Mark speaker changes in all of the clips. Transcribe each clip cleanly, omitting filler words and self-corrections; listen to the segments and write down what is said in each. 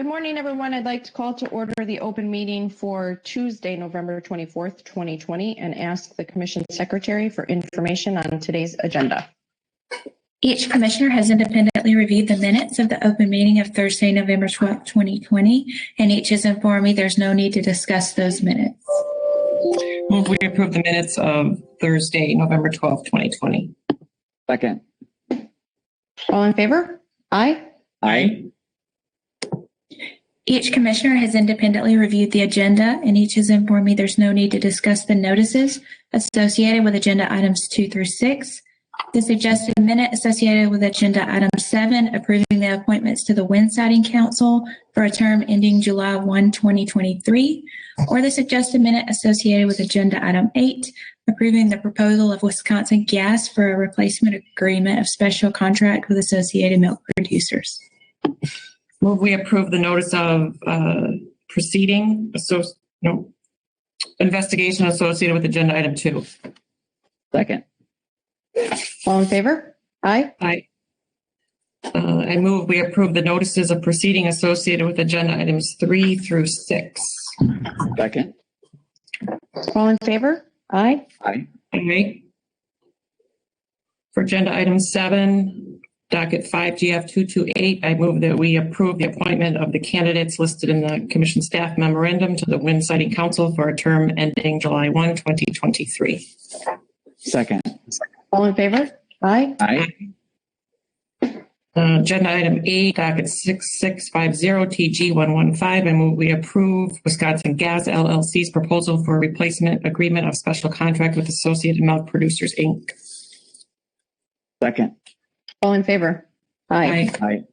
Speaker 1: Good morning, everyone. I'd like to call to order the open meeting for Tuesday, November 24th, 2020, and ask the Commission Secretary for information on today's agenda.
Speaker 2: Each commissioner has independently reviewed the minutes of the open meeting of Thursday, November 12th, 2020, and each has informed me there's no need to discuss those minutes.
Speaker 3: Move we approve the minutes of Thursday, November 12th, 2020.
Speaker 4: Second.
Speaker 1: All in favor? Aye.
Speaker 4: Aye.
Speaker 2: Each commissioner has independently reviewed the agenda, and each has informed me there's no need to discuss the notices associated with agenda items 2 through 6. The suggested minute associated with agenda item 7, approving the appointments to the Wind Siting Council for a term ending July 1, 2023, or the suggested minute associated with agenda item 8, approving the proposal of Wisconsin Gas for a replacement agreement of special contract with Associated Milk Producers.
Speaker 3: Move we approve the notice of investigation associated with agenda item 2.
Speaker 4: Second.
Speaker 1: All in favor? Aye.
Speaker 3: Aye. I move we approve the notices of proceeding associated with agenda items 3 through 6.
Speaker 4: Second.
Speaker 1: All in favor? Aye.
Speaker 4: Aye.
Speaker 3: Aye. For agenda item 7, docket 5 GF 228, I move that we approve the appointment of the candidates listed in the Commission staff memorandum to the Wind Siting Council for a term ending July 1, 2023.
Speaker 4: Second.
Speaker 1: All in favor? Aye.
Speaker 4: Aye.
Speaker 3: Agenda item 8, docket 6650 TG 115, I move we approve Wisconsin Gas LLC's proposal for a replacement agreement of special contract with Associated Milk Producers, Inc.
Speaker 4: Second.
Speaker 1: All in favor? Aye.
Speaker 4: Aye.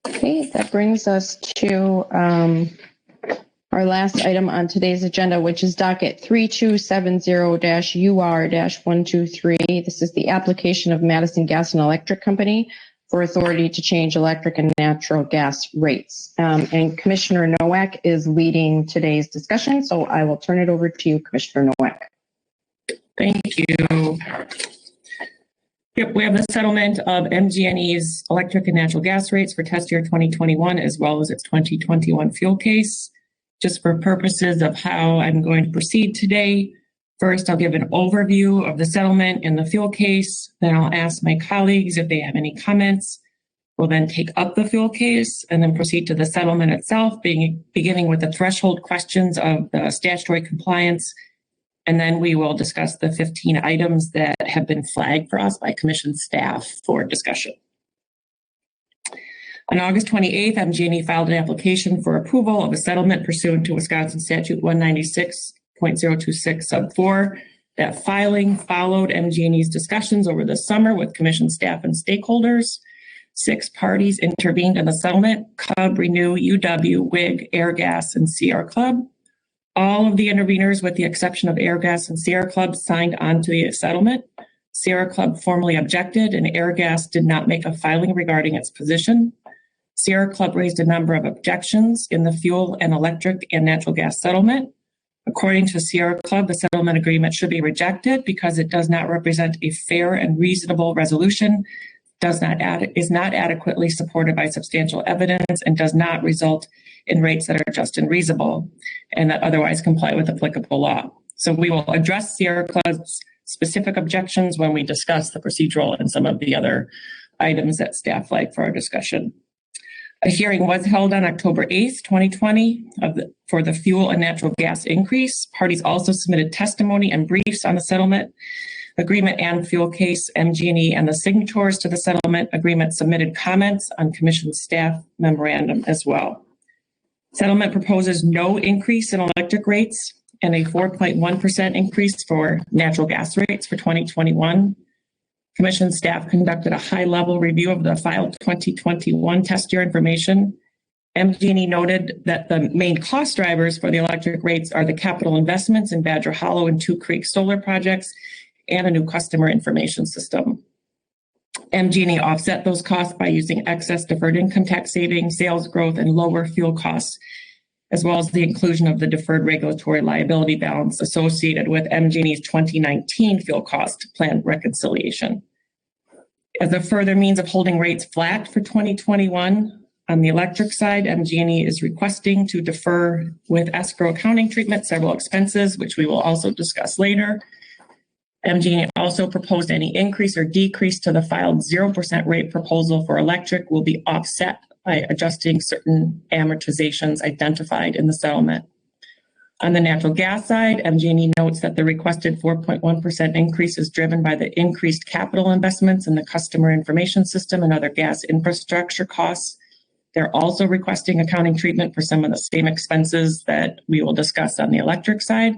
Speaker 1: Okay, that brings us to our last item on today's agenda, which is docket 3270-UR-123. This is the application of Madison Gas and Electric Company for authority to change electric and natural gas rates. And Commissioner Nowak is leading today's discussion, so I will turn it over to you, Commissioner Nowak.
Speaker 3: Thank you. Yep, we have the settlement of MGNE's electric and natural gas rates for test year 2021, as well as its 2021 fuel case. Just for purposes of how I'm going to proceed today, first I'll give an overview of the settlement and the fuel case. Then I'll ask my colleagues if they have any comments. We'll then take up the fuel case and then proceed to the settlement itself, beginning with the threshold questions of the statutory compliance. And then we will discuss the 15 items that have been flagged for us by Commission staff for discussion. On August 28th, MGNE filed an application for approval of a settlement pursuant to Wisconsin Statute 196.026 sub 4. That filing followed MGNE's discussions over the summer with Commission staff and stakeholders. 6 parties intervened in the settlement: CUB, Renew, UW, WIG, Airgas, and CR Club. All of the interveners, with the exception of Airgas and Sierra Club, signed on to the settlement. Sierra Club formally objected, and Airgas did not make a filing regarding its position. Sierra Club raised a number of objections in the fuel and electric and natural gas settlement. According to Sierra Club, the settlement agreement should be rejected because it does not represent a fair and reasonable resolution, is not adequately supported by substantial evidence, and does not result in rates that are just and reasonable and that otherwise comply with applicable law. So we will address Sierra Club's specific objections when we discuss the procedural and some of the other items that staff flagged for our discussion. A hearing was held on October 8th, 2020 for the fuel and natural gas increase. Parties also submitted testimony and briefs on the settlement agreement and fuel case. MGNE and the signatories to the settlement agreement submitted comments on Commission staff memorandum as well. Settlement proposes no increase in electric rates and a 4.1% increase for natural gas rates for 2021. Commission staff conducted a high-level review of the filed 2021 test year information. MGNE noted that the main cost drivers for the electric rates are the capital investments in Badger Hollow and Two Creek solar projects and a new customer information system. MGNE offset those costs by using excess deferred income tax savings, sales growth, and lower fuel costs, as well as the inclusion of the deferred regulatory liability balance associated with MGNE's 2019 fuel cost plan reconciliation. As a further means of holding rates flat for 2021, On the electric side, MG&E is requesting to defer with escrow accounting treatment several expenses, which we will also discuss later. MG&E also proposed any increase or decrease to the filed 0% rate proposal for electric will be offset by adjusting certain amortizations identified in the settlement. On the natural gas side, MG&E notes that the requested 4.1% increase is driven by the increased capital investments in the customer information system and other gas infrastructure costs. They're also requesting accounting treatment for some of the same expenses that we will discuss on the electric side.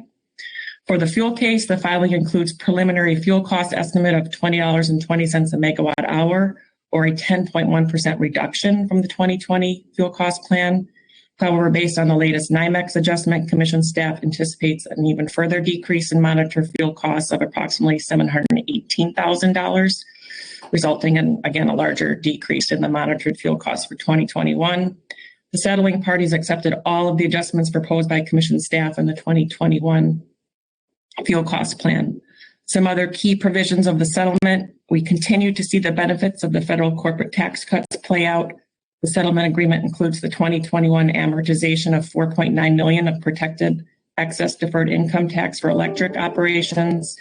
Speaker 3: For the fuel case, the filing includes preliminary fuel cost estimate of $20.20 a megawatt hour, or a 10.1% reduction from the 2020 fuel cost plan. However, based on the latest NYMEX adjustment, Commission staff anticipates an even further decrease in monitored fuel costs of approximately $718,000, resulting in, again, a larger decrease in the monitored fuel costs for 2021. The settling parties accepted all of the adjustments proposed by Commission staff in the 2021 fuel cost plan. Some other key provisions of the settlement: we continue to see the benefits of the federal corporate tax cuts play out. The settlement agreement includes the 2021 amortization of $4.9 million of protected excess deferred income tax for electric operations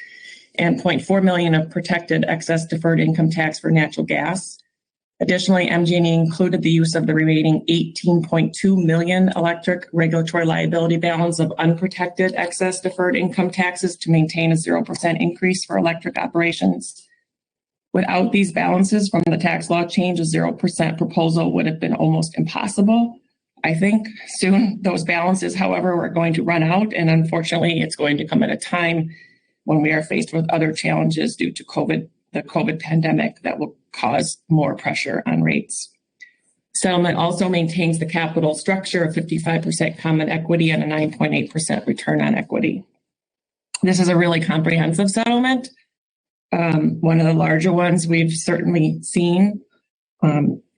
Speaker 3: and $0.4 million of protected excess deferred income tax for natural gas. Additionally, MG&E included the use of the remaining $18.2 million electric regulatory liability balance of unprotected excess deferred income taxes to maintain a 0% increase for electric operations. Without these balances from the tax law change, a 0% proposal would have been almost impossible. I think soon those balances, however, are going to run out, and unfortunately, it's going to come at a time when we are faced with other challenges due to the COVID pandemic that will cause more pressure on rates. Settlement also maintains the capital structure of 55% common equity and a 9.8% return on equity. This is a really comprehensive settlement. One of the larger ones we've certainly seen.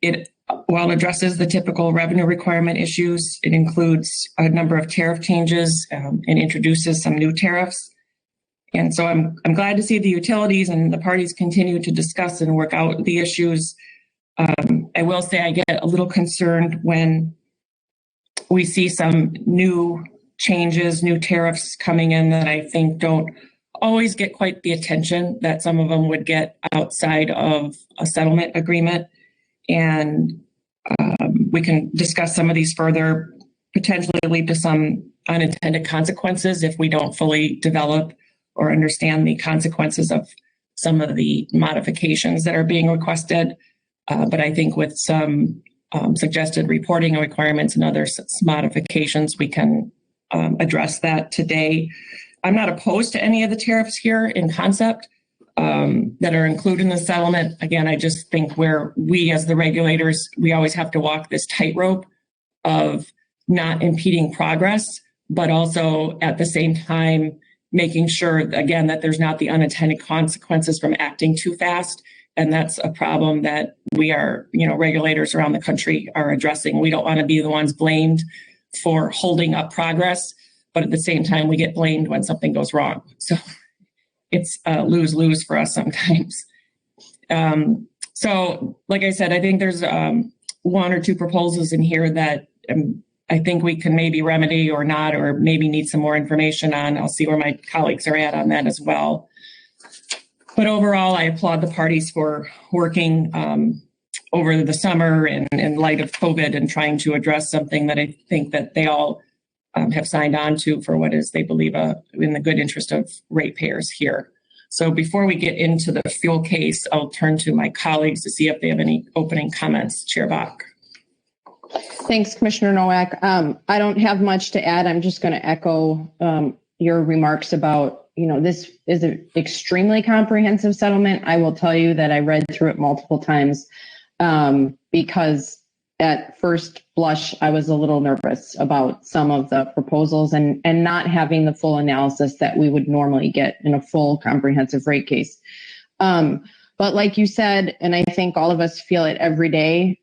Speaker 3: It, while addresses the typical revenue requirement issues, it includes a number of tariff changes and introduces some new tariffs. And so I'm glad to see the utilities and the parties continue to discuss and work out the issues. I will say I get a little concerned when we see some new changes, new tariffs coming in that I think don't always get quite the attention that some of them would get outside of a settlement agreement. And we can discuss some of these further, potentially lead to some unintended consequences if we don't fully develop or understand the consequences of some of the modifications that are being requested. But I think with some suggested reporting requirements and other modifications, we can address that today. I'm not opposed to any of the tariffs here in concept that are included in the settlement. Again, I just think where we as the regulators, we always have to walk this tightrope of not impeding progress, but also at the same time making sure, again, that there's not the unintended consequences from acting too fast. And that's a problem that we are, regulators around the country are addressing. We don't want to be the ones blamed for holding up progress, but at the same time, we get blamed when something goes wrong. So it's lose-lose for us sometimes. So like I said, I think there's one or two proposals in here that I think we can maybe remedy or not, or maybe need some more information on. I'll see where my colleagues are at on that as well. But overall, I applaud the parties for working over the summer and in light of COVID and trying to address something that I think that they all have signed on to for what is, they believe, in the good interest of ratepayers here. So before we get into the fuel case, I'll turn to my colleagues to see if they have any opening comments. Chair Bach.
Speaker 1: Thanks, Commissioner Nowak. I don't have much to add. I'm just going to echo your remarks about, this is an extremely comprehensive settlement. I will tell you that I read through it multiple times because at first blush, I was a little nervous about some of the proposals and not having the full analysis that we would normally get in a full comprehensive rate case. But like you said, and I think all of us feel it every day,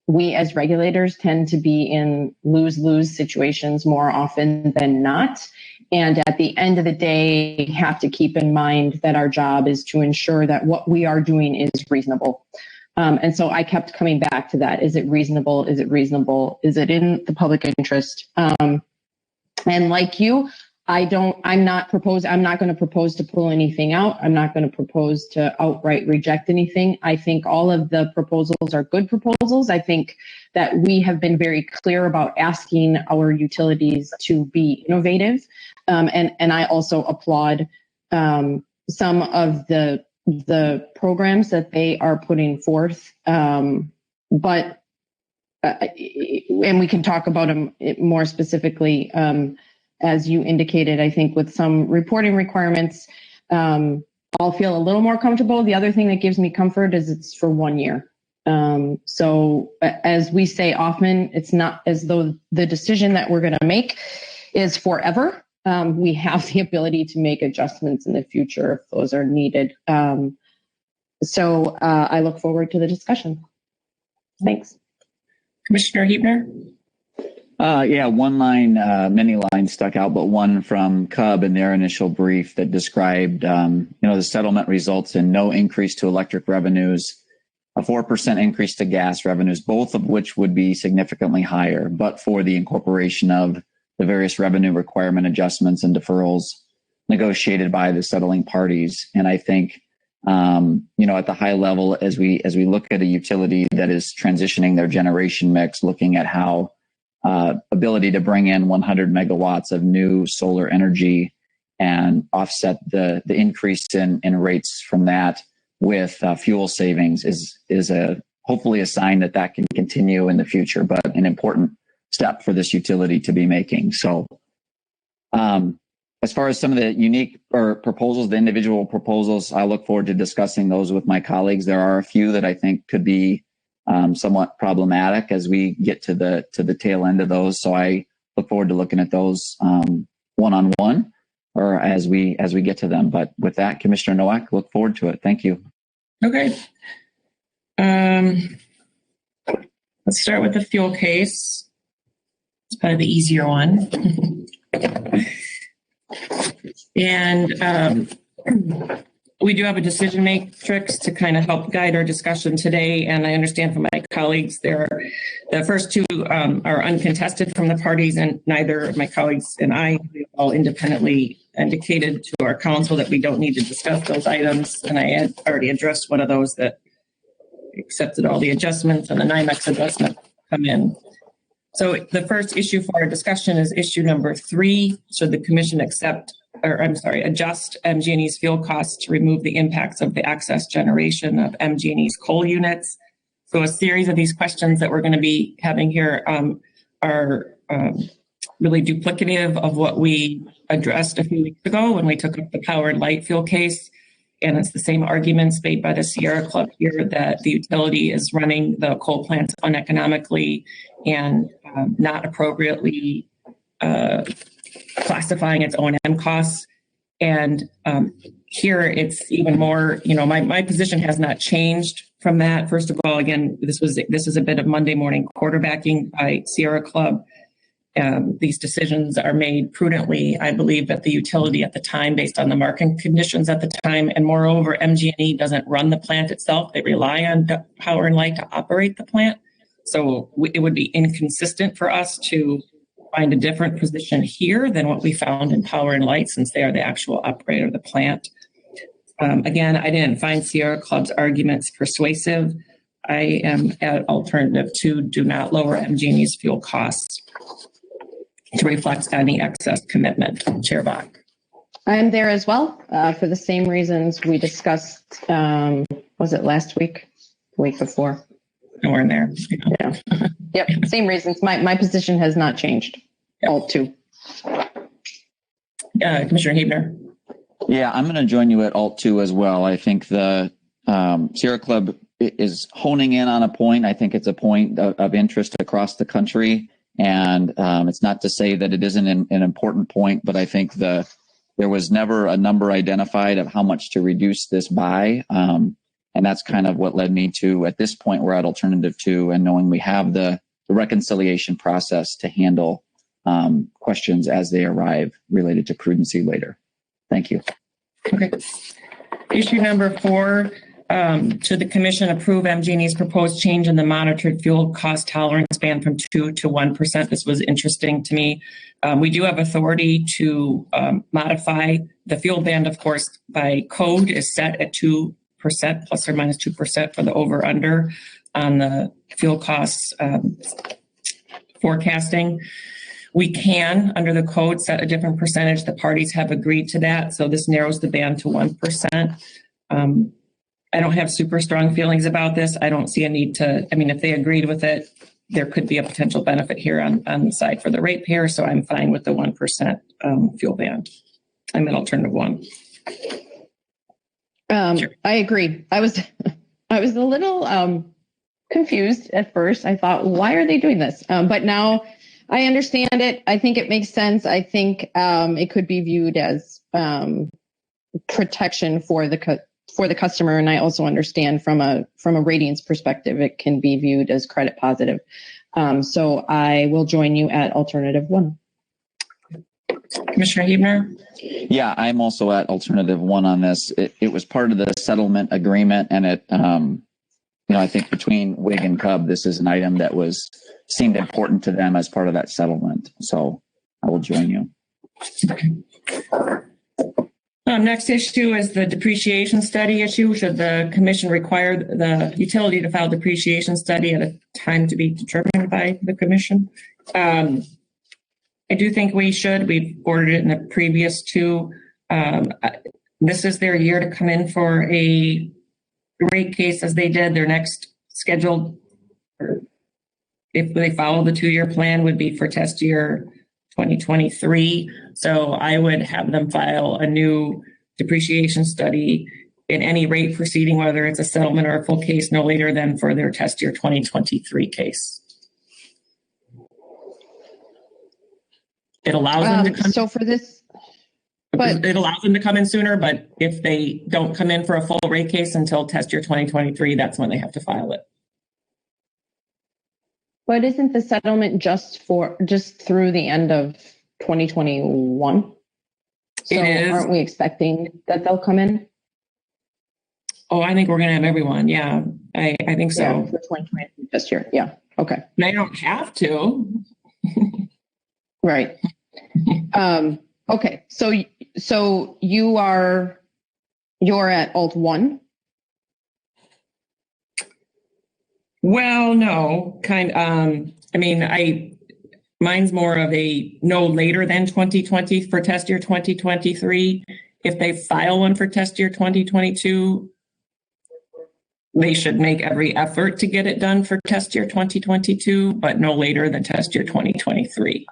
Speaker 1: we as regulators tend to be in lose-lose situations more often than not. And at the end of the day, we have to keep in mind that our job is to ensure that what we are doing is reasonable. And so I kept coming back to that. Is it reasonable? Is it reasonable? Is it in the public interest? And like you, I'm not going to propose to pull anything out. I'm not going to propose to outright reject anything. I think all of the proposals are good proposals. I think that we have been very clear about asking our utilities to be innovative. And I also applaud some of the programs that they are putting forth. And we can talk about them more specifically. As you indicated, I think with some reporting requirements, I'll feel a little more comfortable. The other thing that gives me comfort is it's for 1 year. So as we say often, it's not as though the decision that we're going to make is forever. We have the ability to make adjustments in the future if those are needed. So I look forward to the discussion. Thanks.
Speaker 3: Commissioner Huebner?
Speaker 4: Yeah, one line, many lines stuck out, but one from CUB in their initial brief that described, the settlement results in no increase to electric revenues, a 4% increase to gas revenues, both of which would be significantly higher, but for the incorporation of the various revenue requirement adjustments and deferrals negotiated by the settling parties. And I think, at the high level, as we look at a utility that is transitioning their generation mix, looking at how ability to bring in 100 megawatts of new solar energy and offset the increase in rates from that with fuel savings is hopefully a sign that can continue in the future, but an important step for this utility to be making. So as far as some of the unique proposals, the individual proposals, I look forward to discussing those with my colleagues. There are a few that I think could be somewhat problematic as we get to the tail end of those. So I look forward to looking at those one-on-one or as we get to them. But with that, Commissioner Nowak, look forward to it. Thank you.
Speaker 3: Okay. Let's start with the fuel case. It's probably the easier one. And we do have a decision matrix to kind of help guide our discussion today. And I understand from my colleagues, the first two are uncontested from the parties, and neither of my colleagues and I all independently indicated to our counsel that we don't need to discuss those items. And I had already addressed one of those that accepted all the adjustments, and the NYMEX adjustment come in. So the first issue for our discussion is issue number 3. Should the commission adjust MGE's fuel costs to remove the impacts of the excess generation of MGE's coal units? So a series of these questions that we're going to be having here are really duplicative of what we addressed a few weeks ago when we took up the power and light fuel case. And it's the same arguments made by the Sierra Club here that the utility is running the coal plants uneconomically and not appropriately classifying its O&M costs. And here it's even more, my position has not changed from that. First of all, again, this is a bit of Monday morning quarterbacking by Sierra Club. These decisions are made prudently, I believe, at the utility at the time based on the market conditions at the time. And moreover, MGE doesn't run the plant itself. They rely on power and light to operate the plant. So it would be inconsistent for us to find a different position here than what we found in power and light, since they are the actual operator of the plant. Again, I didn't find Sierra Club's arguments persuasive. I am at alternative 2, do not lower MGE's fuel costs to reflect any excess commitment. Chair Bach.
Speaker 1: I'm there as well for the same reasons we discussed, was it last week? The week before?
Speaker 3: Nowhere in there.
Speaker 1: Yeah. Yep, same reasons. My position has not changed. Yep. Alt 2.
Speaker 3: Commissioner Huebner.
Speaker 4: Yeah, I'm going to join you at Alt 2 as well. I think the Sierra Club is honing in on a point. I think it's a point of interest across the country. And it's not to say that it isn't an important point, but I think there was never a number identified of how much to reduce this by. And that's kind of what led me to, at this point, we're at alternative 2, and knowing we have the reconciliation process to handle questions as they arrive related to prudency later. Thank you.
Speaker 3: Okay. Issue number 4, Should the commission approve MGE's proposed change in the monitored fuel cost tolerance band from 2 to 1%? This was interesting to me. We do have authority to modify the fuel band, of course, by code is set at 2% plus or minus 2% for the over under on the fuel costs forecasting. We can, under the code, set a different percentage. The parties have agreed to that. So this narrows the band to 1%. I don't have super strong feelings about this. I don't see a need to, if they agreed with it, there could be a potential benefit here on the side for the ratepayer. So I'm fine with the 1% fuel band. I'm at alternative 1.
Speaker 1: Sure. I agree. I was a little confused at first. I thought, why are they doing this? But now I understand it. I think it makes sense. I think it could be viewed as protection for the customer, and I also understand from a ratings perspective, it can be viewed as credit positive. So I will join you at alternative 1.
Speaker 3: Commissioner Huebner?
Speaker 4: Yeah, I'm also at alternative 1 on this. It was part of the settlement agreement, and it, I think between WIG and CUB, this is an item that seemed important to them as part of that settlement. So I will join you.
Speaker 3: Okay. Next issue is the depreciation study issue. Should the commission require the utility to file depreciation study at a time to be determined by the commission? I do think we should. We've ordered it in the previous 2. This is their year to come in for a rate case as they did. Their next scheduled, if they follow the 2-year plan, would be for test year 2023. So I would have them file a new depreciation study in any rate proceeding, whether it's a settlement or a full case, no later than for their test year 2023 case. It allows them to come.
Speaker 1: So for this, but
Speaker 3: it allows them to come in sooner, but if they don't come in for a full rate case until test year 2023, that's when they have to file it.
Speaker 1: But isn't the settlement just through the end of 2021? So
Speaker 3: It is.
Speaker 1: Aren't we expecting that they'll come in?
Speaker 3: Oh, I think we're going to have everyone. Yeah, I think so.
Speaker 1: Yeah, for 2023 this year. Yeah. Okay.
Speaker 3: They don't have to.
Speaker 1: Right. Okay. So you're at alt 1.
Speaker 3: Well, no, mine's more of a no later than 2020 for test year 2023. If they file one for test year 2022, they should make every effort to get it done for test year 2022, but no later than test year 2023.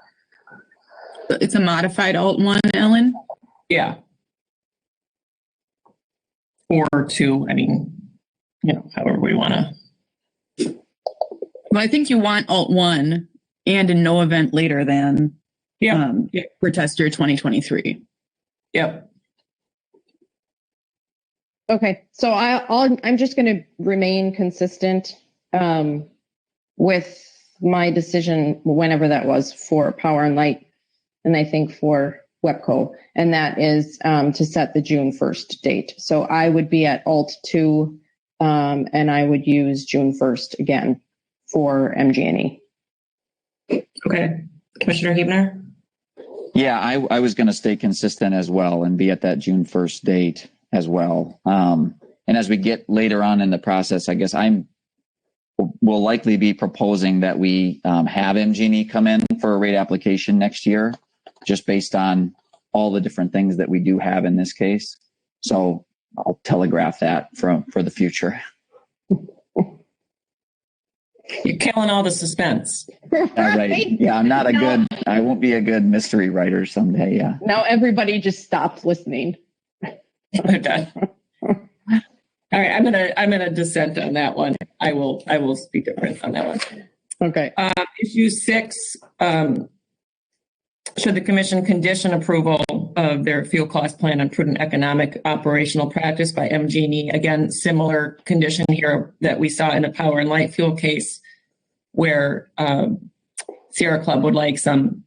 Speaker 5: It's a modified alt 1, Ellen?
Speaker 3: Yeah. Or 2, however we want to.
Speaker 5: Well, I think you want alt 1 and in no event later than for test year 2023.
Speaker 3: Yep.
Speaker 1: Okay. So I'm just going to remain consistent with my decision, whenever that was, for Power and Light, and I think for WEPCO, and that is to set the June 1st date. So I would be at alt 2, and I would use June 1st again for MGE.
Speaker 3: Okay. Commissioner Huebner?
Speaker 4: Yeah, I was going to stay consistent as well and be at that June 1st date as well. And as we get later on in the process, I guess will likely be proposing that we have MGE come in for a rate application next year, just based on all the different things that we do have in this case. So I'll telegraph that for the future.
Speaker 3: You're killing all the suspense.
Speaker 4: Right. Yeah, I won't be a good mystery writer someday. Yeah.
Speaker 1: Now everybody just stopped listening.
Speaker 3: Okay. All right, I'm gonna dissent on that one. I will speak different on that one.
Speaker 1: Okay.
Speaker 3: Issue 6, should the commission condition approval of their fuel cost plan on prudent economic operational practice by MGE? Again, similar condition here that we saw in the Power and Light fuel case, where Sierra Club would like some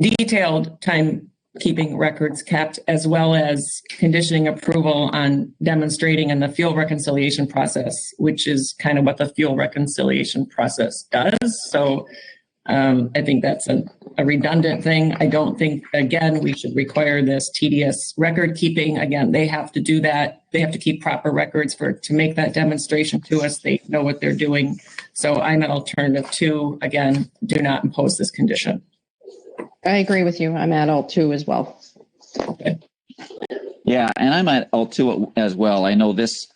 Speaker 3: detailed time keeping records kept, as well as conditioning approval on demonstrating in the fuel reconciliation process, which is kind of what the fuel reconciliation process does. So I think that's a redundant thing. I don't think, again, we should require this tedious record keeping. Again, they have to do that. They have to keep proper records to make that demonstration to us. They know what they're doing. So I'm at alternative 2. Again, do not impose this condition.
Speaker 1: I agree with you. I'm at alt 2 as well.
Speaker 3: Okay.
Speaker 4: Yeah, and I'm at alt 2 as well. I know this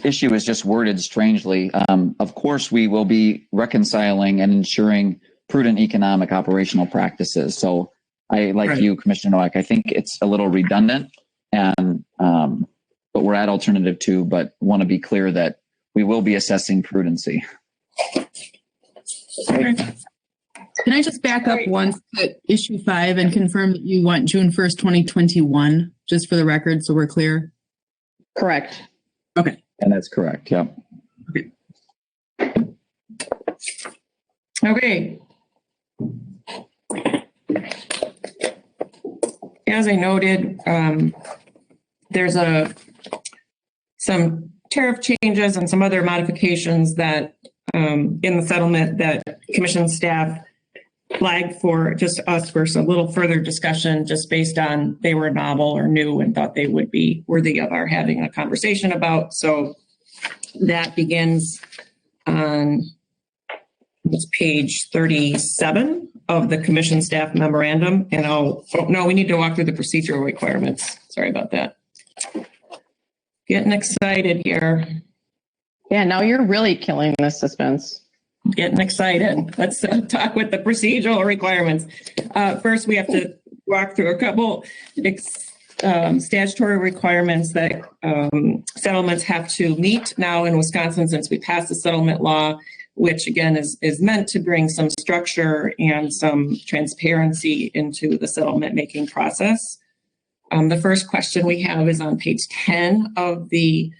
Speaker 4: issue is just worded strangely. Of course, we will be reconciling and ensuring prudent economic operational practices. So I, like
Speaker 3: Right.
Speaker 4: you, Commissioner Nowak, I think it's a little redundant, and but we're at alternative 2, but want to be clear that we will be assessing prudency.
Speaker 5: Can I just back up once to issue 5 and confirm that you want June 1st, 2021, just for the record, so we're clear?
Speaker 1: Correct.
Speaker 5: Okay.
Speaker 4: And that's correct. Yep.
Speaker 3: Okay. As I noted, there's some tariff changes and some other modifications that in the settlement that Commission staff flagged for just us for some little further discussion, just based on they were novel or new and thought they would be worthy of our having a conversation about. So that begins on page 37 of the Commission staff memorandum. And we need to walk through the procedural requirements. Sorry about that. Getting excited here.
Speaker 1: Yeah, now you're really killing the suspense.
Speaker 3: Getting excited. Let's talk with the procedural requirements. First, we have to walk through a couple statutory requirements that settlements have to meet now in Wisconsin since we passed the settlement law, which again is meant to bring some structure and some transparency into the settlement making process. The first question we have is on page 10 of the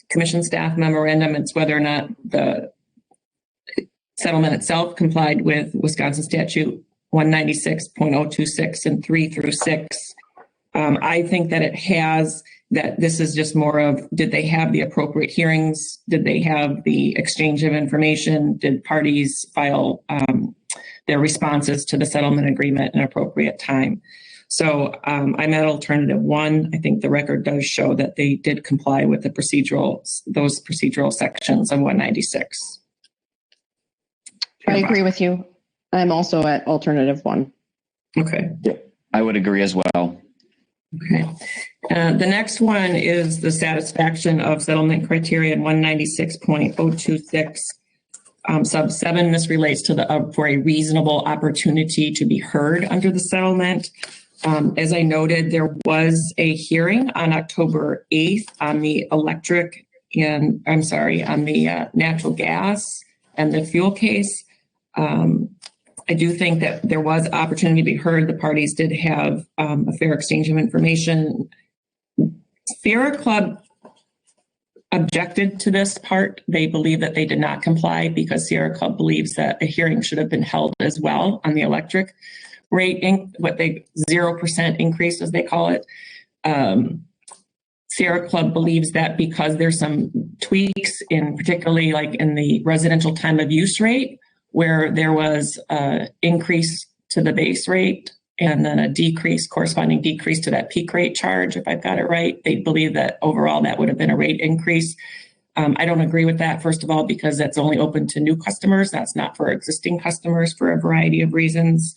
Speaker 3: Commission staff memorandum. It's whether or not the settlement itself complied with Wisconsin statute 196.026 and 3 through 6. I think that it has, that this is just more of, did they have the appropriate hearings? Did they have the exchange of information? Did parties file their responses to the settlement agreement in appropriate time? So I'm at alternative 1. I think the record does show that they did comply with the those procedural sections of 196.
Speaker 1: I agree with you. I'm also at alternative 1.
Speaker 3: Okay.
Speaker 4: I would agree as well.
Speaker 3: Okay. The next one is the satisfaction of settlement criteria in 196.026 sub 7. This relates to for a reasonable opportunity to be heard under the settlement. As I noted, there was a hearing on October 8th on the natural gas and the fuel case. I do think that there was opportunity to be heard. The parties did have a fair exchange of information. Sierra Club objected to this part. They believe that they did not comply because Sierra Club believes that a hearing should have been held as well on the electric rate, 0% increase, as they call it. Sierra Club believes that because there's some tweaks in particularly like in the residential time of use rate, where there was an increase to the base rate and then a corresponding decrease to that peak rate charge, if I've got it right. They believe that overall that would have been a rate increase. I don't agree with that, first of all, because that's only open to new customers. That's not for existing customers for a variety of reasons.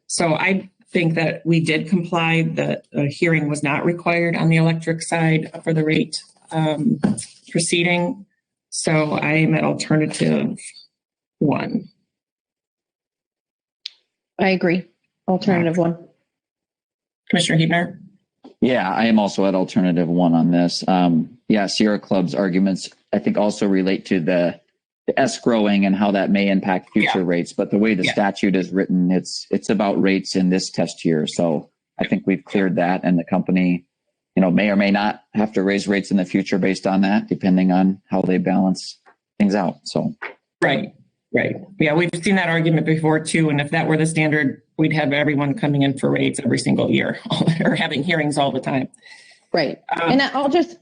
Speaker 3: So I think that we did comply, that a hearing was not required on the electric side for the rate proceeding. So I am at alternative 1.
Speaker 1: I agree. Alternative 1.
Speaker 3: Commissioner Huebner?
Speaker 4: Yeah, I am also at alternative 1 on this. Sierra Club's arguments, I think, also relate to the escrowing and how that may impact future rates. But the way the statute is written, it's about rates in this test year. So I think we've cleared that, and the company, may or may not have to raise rates in the future based on that, depending on how they balance things out. So
Speaker 3: Right. Right. Yeah, we've seen that argument before too. And if that were the standard, we'd have everyone coming in for rates every single year or having hearings all the time.
Speaker 1: Right. And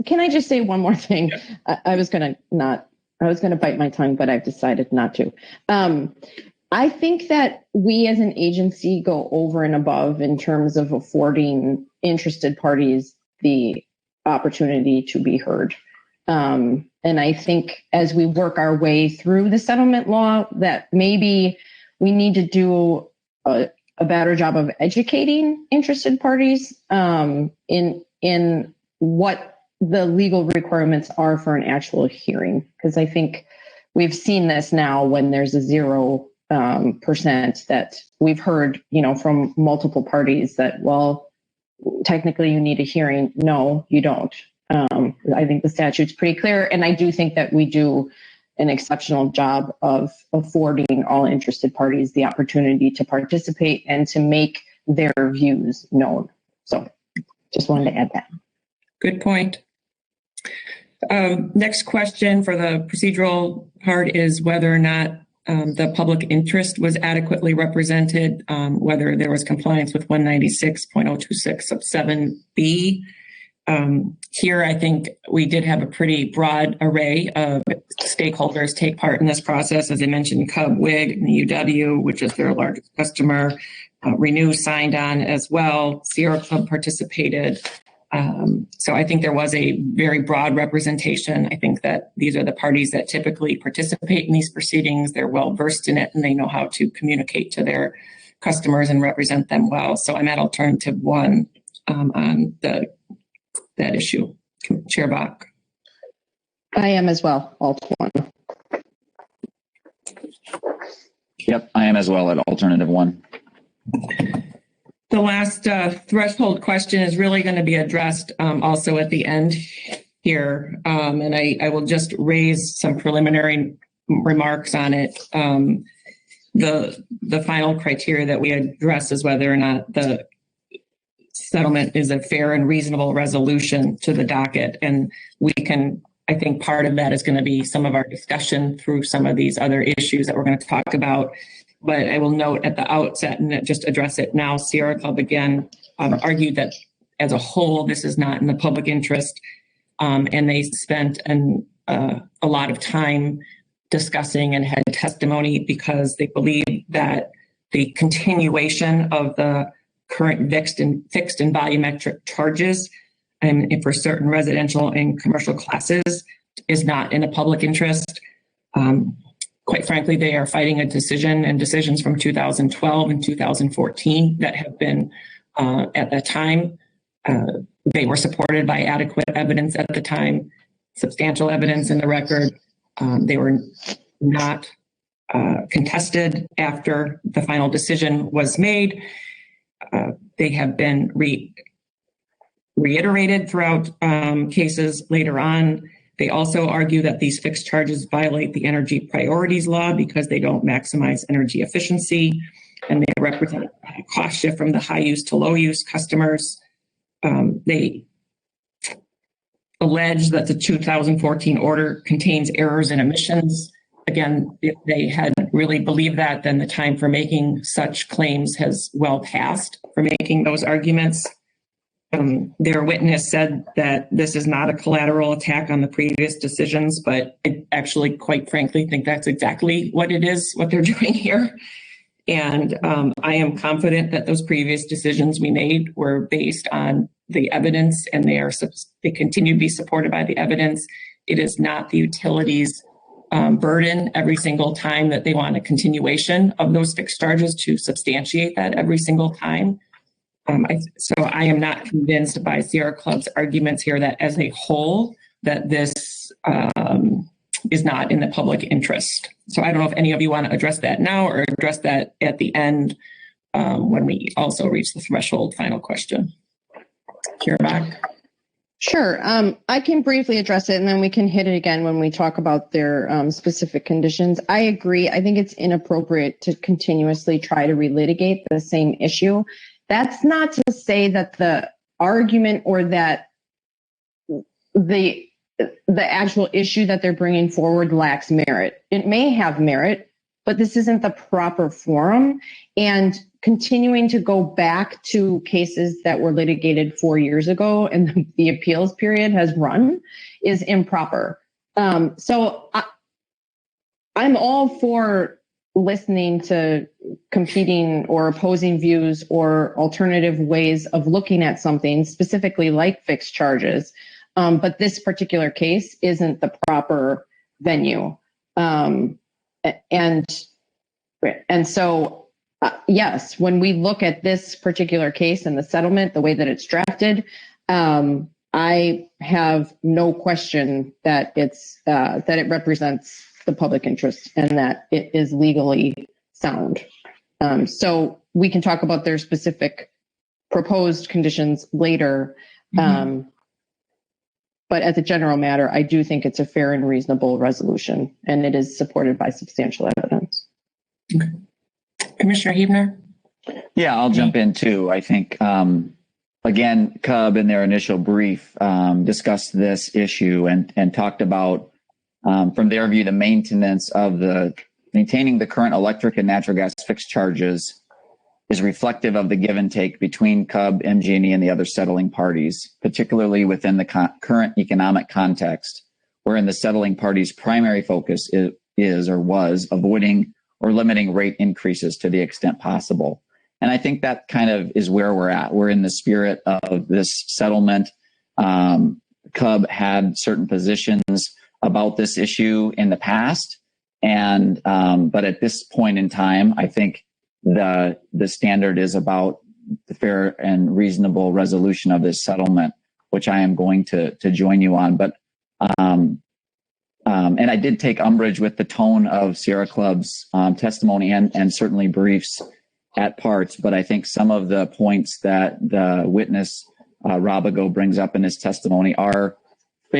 Speaker 1: can I just say one more thing? Yeah. I was going to bite my tongue, but I've decided not to. I think that we as an agency go over and above in terms of affording interested parties the opportunity to be heard. And I think as we work our way through the settlement law, that maybe we need to do a better job of educating interested parties in what the legal requirements are for an actual hearing. Because I think we've seen this now when there's a 0% that we've heard, from multiple parties that, well, technically you need a hearing. No, you don't. I think the statute's pretty clear, and I do think that we do an exceptional job of affording all interested parties the opportunity to participate and to make their views known. So just wanted to add that.
Speaker 3: Good point. Next question for the procedural part is whether or not the public interest was adequately represented, whether there was compliance with 196.026 sub 7B. Here, I think we did have a pretty broad array of stakeholders take part in this process. As I mentioned, Cub, WIG, and the UW, which is their largest customer. Renew signed on as well. Sierra Club participated. So I think there was a very broad representation. I think that these are the parties that typically participate in these proceedings. They're well versed in it and they know how to communicate to their customers and represent them well. So I'm at alternative 1 on that issue. Chair Bach.
Speaker 1: I am as well, alt 1.
Speaker 4: Yep, I am as well at alternative 1.
Speaker 3: The last threshold question is really going to be addressed also at the end here. And I will just raise some preliminary remarks on it. The final criteria that we address is whether or not the settlement is a fair and reasonable resolution to the docket. And I think part of that is going to be some of our discussion through some of these other issues that we're going to talk about. But I will note at the outset and just address it now, Sierra Club again argued that as a whole, this is not in the public interest. And they spent a lot of time discussing and had testimony because they believe that the continuation of the current fixed and volumetric charges for certain residential and commercial classes is not in a public interest. Quite frankly, they are fighting a decision and decisions from 2012 and 2014 that have been, at the time, they were supported by adequate evidence at the time, substantial evidence in the record. They were not contested after the final decision was made. They have been reiterated throughout cases later on. They also argue that these fixed charges violate the energy priorities law because they don't maximize energy efficiency and they represent a cost shift from the high use to low use customers. They allege that the 2014 order contains errors in emissions. Again, if they had really believed that, then the time for making such claims has well passed for making those arguments. Their witness said that this is not a collateral attack on the previous decisions, but I actually, quite frankly, think that's exactly what it is, what they're doing here. And I am confident that those previous decisions we made were based on the evidence and they continue to be supported by the evidence. It is not the utilities' burden every single time that they want a continuation of those fixed charges to substantiate that every single time. So I am not convinced by Sierra Club's arguments here that as a whole, that this is not in the public interest. So I don't know if any of you want to address that now or address that at the end when we also reach the threshold final question. Chair Bach.
Speaker 1: Sure. I can briefly address it and then we can hit it again when we talk about their specific conditions. I agree. I think it's inappropriate to continuously try to relitigate the same issue. That's not to say that the argument or that the actual issue that they're bringing forward lacks merit. It may have merit. but this isn't the proper forum. And continuing to go back to cases that were litigated 4 years ago and the appeals period has run is improper. So I'm all for listening to competing or opposing views or alternative ways of looking at something, specifically like fixed charges. But this particular case isn't the proper venue. And so, yes, when we look at this particular case and the settlement, the way that it's drafted, I have no question that that it represents the public interest and that it is legally sound. So we can talk about their specific proposed conditions later. But as a general matter, I do think it's a fair and reasonable resolution, and it is supported by substantial evidence.
Speaker 3: Okay. Commissioner Huebner?
Speaker 4: Yeah, I'll jump in too. I think, again, CUB in their initial brief discussed this issue and talked about, from their view, the maintenance of maintaining the current electric and natural gas fixed charges is reflective of the give and take between CUB, MGE, and the other settling parties, particularly within the current economic context, wherein the settling parties' primary focus is or was avoiding or limiting rate increases to the extent possible. And I think that kind of is where we're at. We're in the spirit of this settlement. CUB had certain positions about this issue in the past, but at this point in time, I think the standard is about the fair and reasonable resolution of this settlement, which I am going to join you on. But and I did take umbrage with the tone of Sierra Club's testimony and certainly briefs at parts. But I think some of the points that the witness Robigo brings up in his testimony are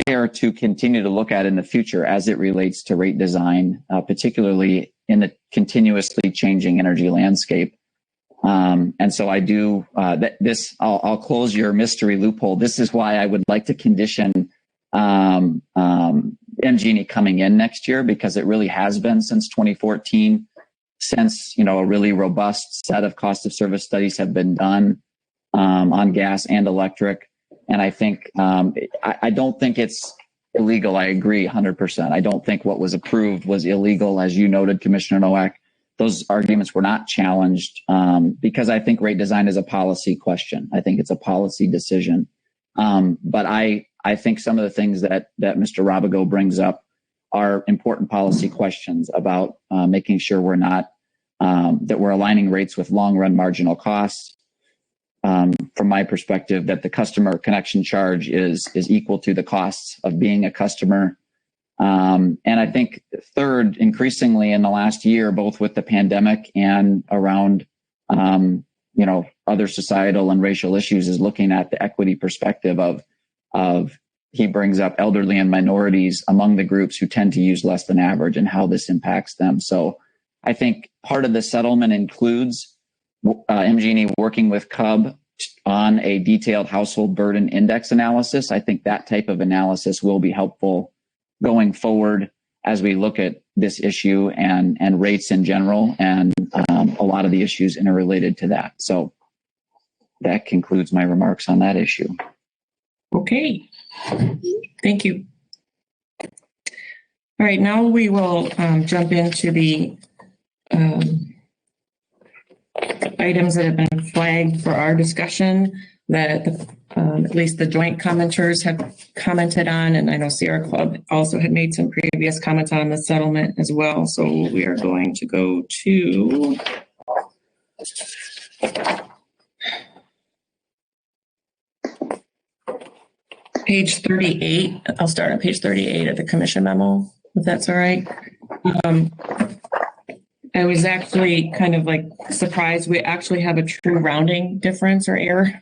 Speaker 4: fair to continue to look at in the future as it relates to rate design, particularly in the continuously changing energy landscape. And so I do I'll close your mystery loophole. This is why I would like to condition MGE coming in next year, because it really has been since 2014, since a really robust set of cost of service studies have been done on gas and electric. And I think I don't think it's illegal. I agree 100%. I don't think what was approved was illegal, as you noted, Commissioner Nowak. Those arguments were not challenged because I think rate design is a policy question. I think it's a policy decision. But I think some of the things that Mr. Robigo brings up are important policy questions about making sure we're not that we're aligning rates with long-run marginal costs. From my perspective, that the customer connection charge is equal to the costs of being a customer. And I think third, increasingly in the last year, both with the pandemic and around, other societal and racial issues, is looking at the equity perspective of he brings up elderly and minorities among the groups who tend to use less than average and how this impacts them. So I think part of the settlement includes MGE working with CUB on a detailed household burden index analysis. I think that type of analysis will be helpful going forward as we look at this issue and rates in general, and a lot of the issues interrelated to that. So that concludes my remarks on that issue.
Speaker 3: Okay, thank you. All right, now we will jump into the items that have been flagged for our discussion that at least the joint commenters have commented on, and I know Sierra Club also had made some previous comments on the settlement as well. So we are going to go to page 38. I'll start on page 38 of the commission memo, if that's all right. I was actually kind of like surprised. We actually have a true rounding difference or error.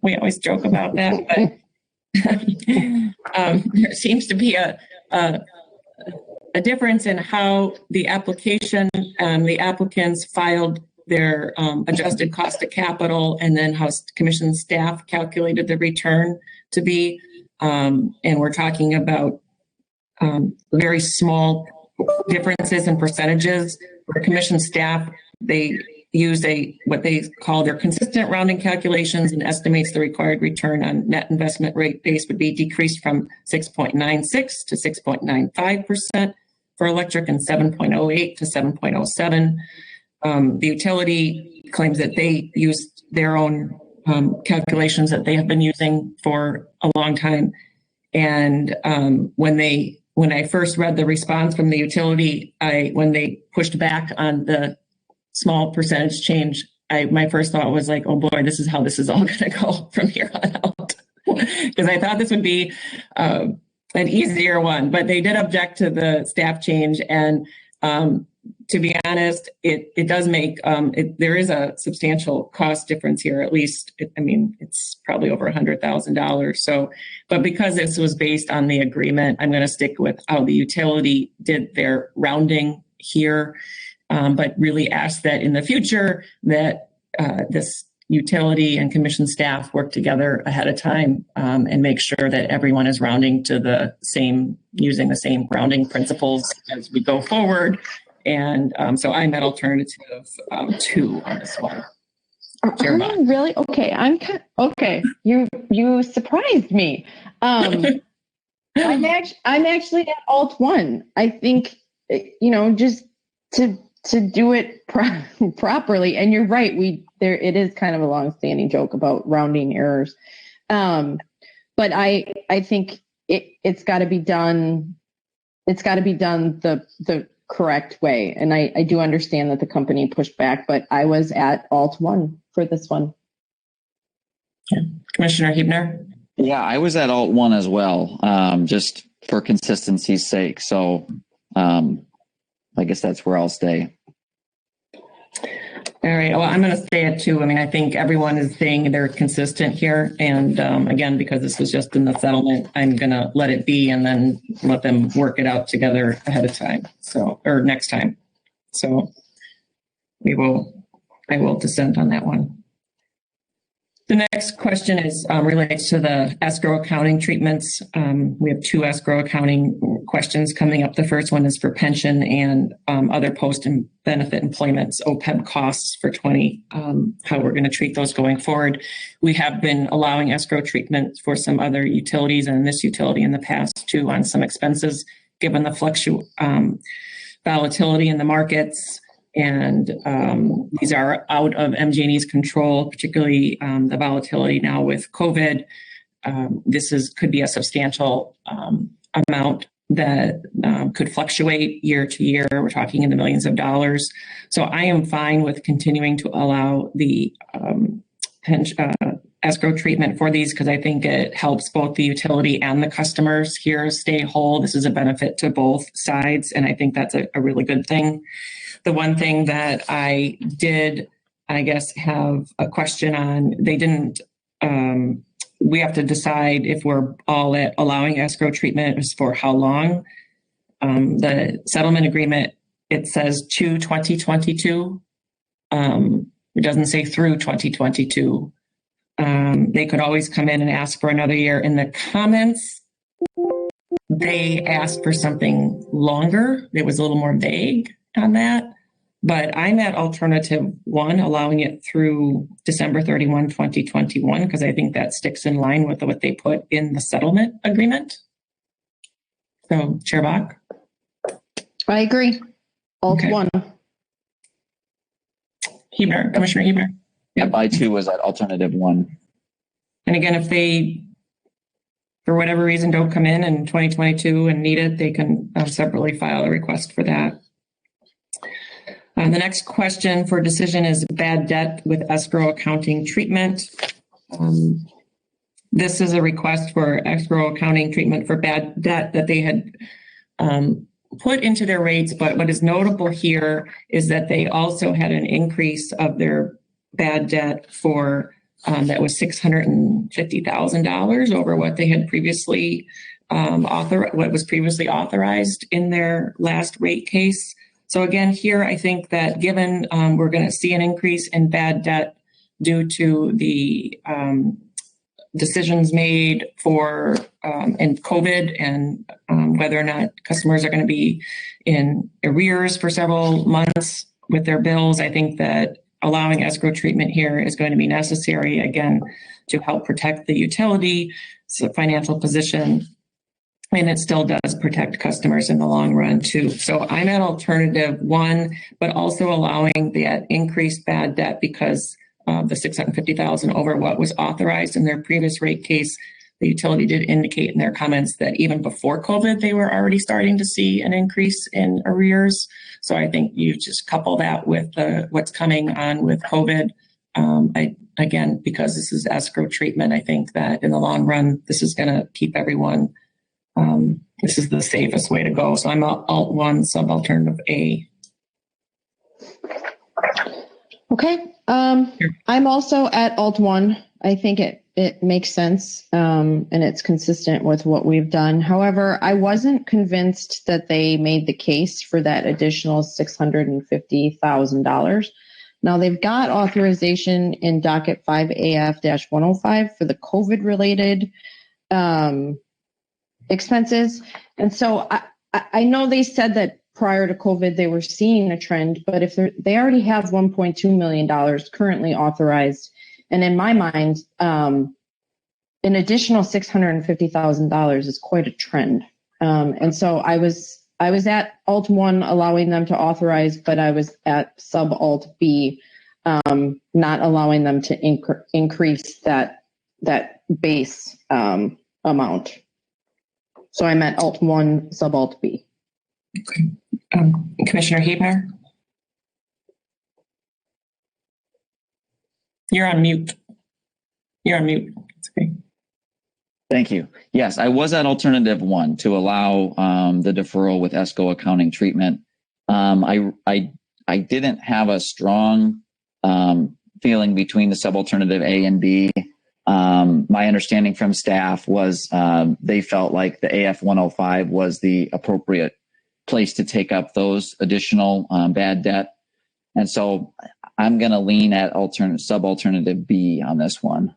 Speaker 3: We always joke about that, but there seems to be a difference in how the the applicants filed their adjusted cost of capital, and then how commission staff calculated the return to be. And we're talking about very small differences in percentages. For commission staff, they use what they call their consistent rounding calculations and estimates the required return on net investment rate base would be decreased from 6.96 to 6.95% for electric and 7.08 to 7.07. The utility claims that they used their own calculations that they have been using for a long time. And when I first read the response from the utility, when they pushed back on the small percentage change, my first thought was like, oh boy, this is how this is all going to go from here on out. Because I thought this would be an easier one, but they did object to the staff change. And to be honest, it does make, there is a substantial cost difference here, at least, it's probably over $100,000. So, but because this was based on the agreement, I'm going to stick with how the utility did their rounding here, but really ask that in the future that this utility and commission staff work together ahead of time and make sure that everyone is rounding to the same, using the same rounding principles as we go forward. And so I'm at alternative 2 on this one.
Speaker 1: Are you really? Okay, okay. You surprised me. I'm actually at alt 1. I think, just to do it properly. And you're right. It is kind of a long-standing joke about rounding errors. But I think it's got to be done. It's got to be done the correct way. And I do understand that the company pushed back, but I was at alt 1 for this one.
Speaker 3: Yeah. Commissioner Huebner?
Speaker 4: Yeah, I was at alt 1 as well, just for consistency's sake. So I guess that's where I'll stay.
Speaker 3: All right. Well, I'm going to stay at 2. I think everyone is saying they're consistent here. And again, because this was just in the settlement, I'm going to let it be and then let them work it out together ahead of time. Or next time. So I will dissent on that one. The next question relates to the escrow accounting treatments. We have 2 escrow accounting questions coming up. The first one is for pension and other post and benefit employments, OPEB costs for 20, how we're going to treat those going forward. We have been allowing escrow treatment for some other utilities and this utility in the past too on some expenses, given the volatility in the markets. And these are out of MGE's control, particularly the volatility now with COVID. This could be a substantial amount that could fluctuate year to year. We're talking in the millions of dollars. So I am fine with continuing to allow the escrow treatment for these because I think it helps both the utility and the customers here stay whole. This is a benefit to both sides, and I think that's a really good thing. The one thing that I did, I guess, have a question on, we have to decide if we're all at allowing escrow treatment is for how long. The settlement agreement, it says to 2022. It doesn't say through 2022. They could always come in and ask for another year. In the comments, they asked for something longer. It was a little more vague on that, but I'm at alternative 1, allowing it through December 31, 2021, because I think that sticks in line with what they put in the settlement agreement. So, Chair Bach?
Speaker 1: I agree. Alt 1.
Speaker 3: Huebner, Commissioner Huebner?
Speaker 4: Yep, I too was at alternative 1.
Speaker 3: And again, if they, for whatever reason, don't come in 2022 and need it, they can separately file a request for that. The next question for decision is bad debt with escrow accounting treatment. This is a request for escrow accounting treatment for bad debt that they had put into their rates. But what is notable here is that they also had an increase of their bad debt for that was $650,000 over what they had previously what was previously authorized in their last rate case. So again, here, I think that given we're going to see an increase in bad debt due to the decisions made for in COVID and whether or not customers are going to be in arrears for several months with their bills. I think that allowing escrow treatment here is going to be necessary, again, to help protect the utility financial position. And it still does protect customers in the long run, too. So I'm at alternative 1, but also allowing that increased bad debt because of the $650,000 over what was authorized in their previous rate case. The utility did indicate in their comments that even before COVID, they were already starting to see an increase in arrears. So I think you just couple that with what's coming on with COVID. Again, because this is escrow treatment, I think that in the long run, this is going to keep everyone. This is the safest way to go. So I'm Alt 1, subalternative A.
Speaker 1: Okay. I'm also at Alt 1. I think it makes sense, and it's consistent with what we've done. However, I wasn't convinced that they made the case for that additional $650,000. Now, they've got authorization in docket 5AF-105 for the COVID-related expenses. And so I know they said that prior to COVID, they were seeing a trend, but if they already have $1.2 million currently authorized, and in my mind, an additional $650,000 is quite a trend. And so I was at Alt 1 allowing them to authorize, but I was at sub Alt B, not allowing them to increase that base amount. So I'm at Alt 1 sub Alt B.
Speaker 3: Okay. Commissioner Hebner? You're on mute. It's okay.
Speaker 4: Thank you. Yes, I was at alternative 1 to allow the deferral with ESCO accounting treatment. I didn't have a strong feeling between the subalternative A and B. My understanding from staff was they felt like the AF 105 was the appropriate place to take up those additional bad debt. And so I'm going to lean at subalternative B on this one.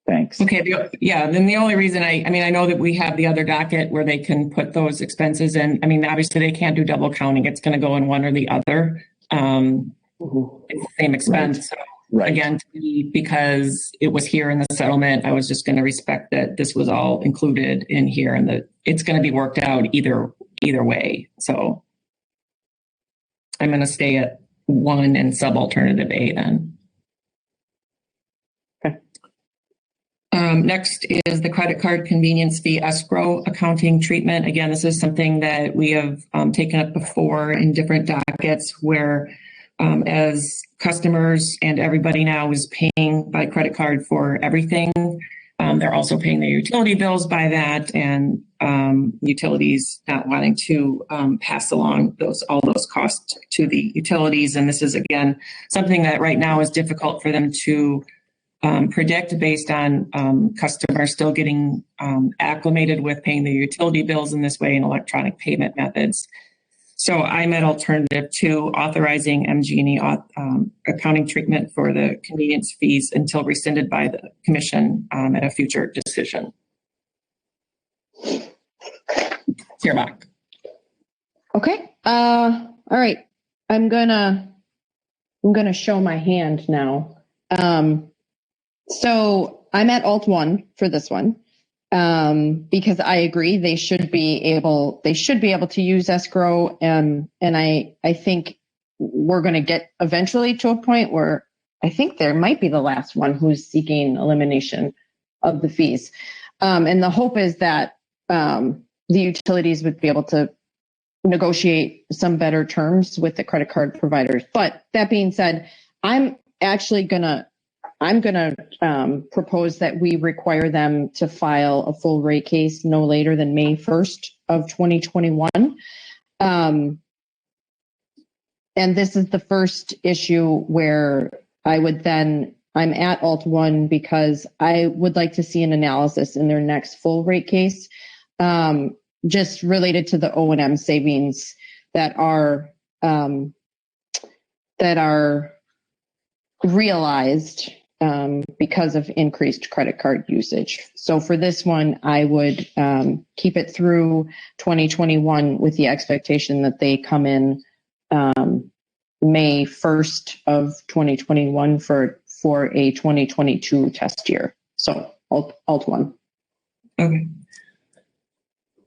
Speaker 4: Thanks.
Speaker 3: Okay. Then the only reason I know that we have the other docket where they can put those expenses in. I mean, obviously they can't do double counting. It's going to go in one or the other. It's the same expense. Right. So
Speaker 4: right.
Speaker 3: Again, because it was here in the settlement, I was just going to respect that this was all included in here and that it's going to be worked out either way. So I'm going to stay at 1 and subalternative A then. Next is the credit card convenience fee escrow accounting treatment. Again, this is something that we have taken up before in different dockets where as customers and everybody now is paying by credit card for everything. They're also paying their utility bills by that, and utilities not wanting to pass along all those costs to the utilities. And this is, again, something that right now is difficult for them to predict based on customers still getting acclimated with paying their utility bills in this way and electronic payment methods. So I'm at alternative 2, authorizing Mgne accounting treatment for the convenience fees until rescinded by the commission at a future decision. Tierbach.
Speaker 1: Okay. All right. I'm gonna show my hand now. So I'm at Alt 1 for this one. Because I agree they should be able to use escrow, and I think we're going to get eventually to a point where I think there might be the last one who's seeking elimination of the fees, and the hope is that the utilities would be able to negotiate some better terms with the credit card providers. But that being said, I'm going to propose that we require them to file a full rate case no later than May 1st of 2021. And this is the first issue where I'm at Alt 1 because I would like to see an analysis in their next full rate case, just related to the O&M savings that are realized because of increased credit card usage. So for this one, I would keep it through 2021 with the expectation that they come in May 1st of 2021 for a 2022 test year. So alt 1.
Speaker 3: Okay.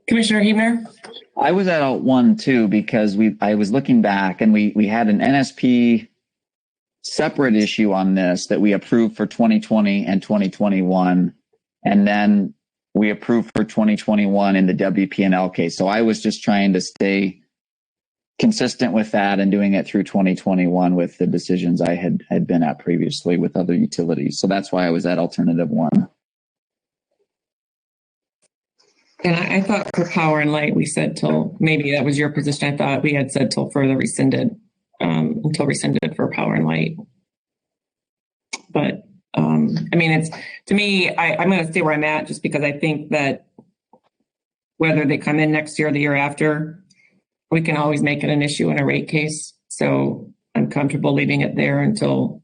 Speaker 3: Commissioner Huebner?
Speaker 4: I was at alt 1 too, because I was looking back and we had an NSP separate issue on this that we approved for 2020 and 2021. And then we approved for 2021 in the WP&L case. So I was just trying to stay consistent with that and doing it through 2021 with the decisions I had been at previously with other utilities. So that's why I was at alternative 1.
Speaker 3: And I thought for power and light, we said till, maybe that was your position. I thought we had said till further rescinded, until rescinded for power and light. But, I mean, it's, to me, I'm going to stay where I'm at just because I think that whether they come in next year or the year after, we can always make it an issue in a rate case. So I'm comfortable leaving it there until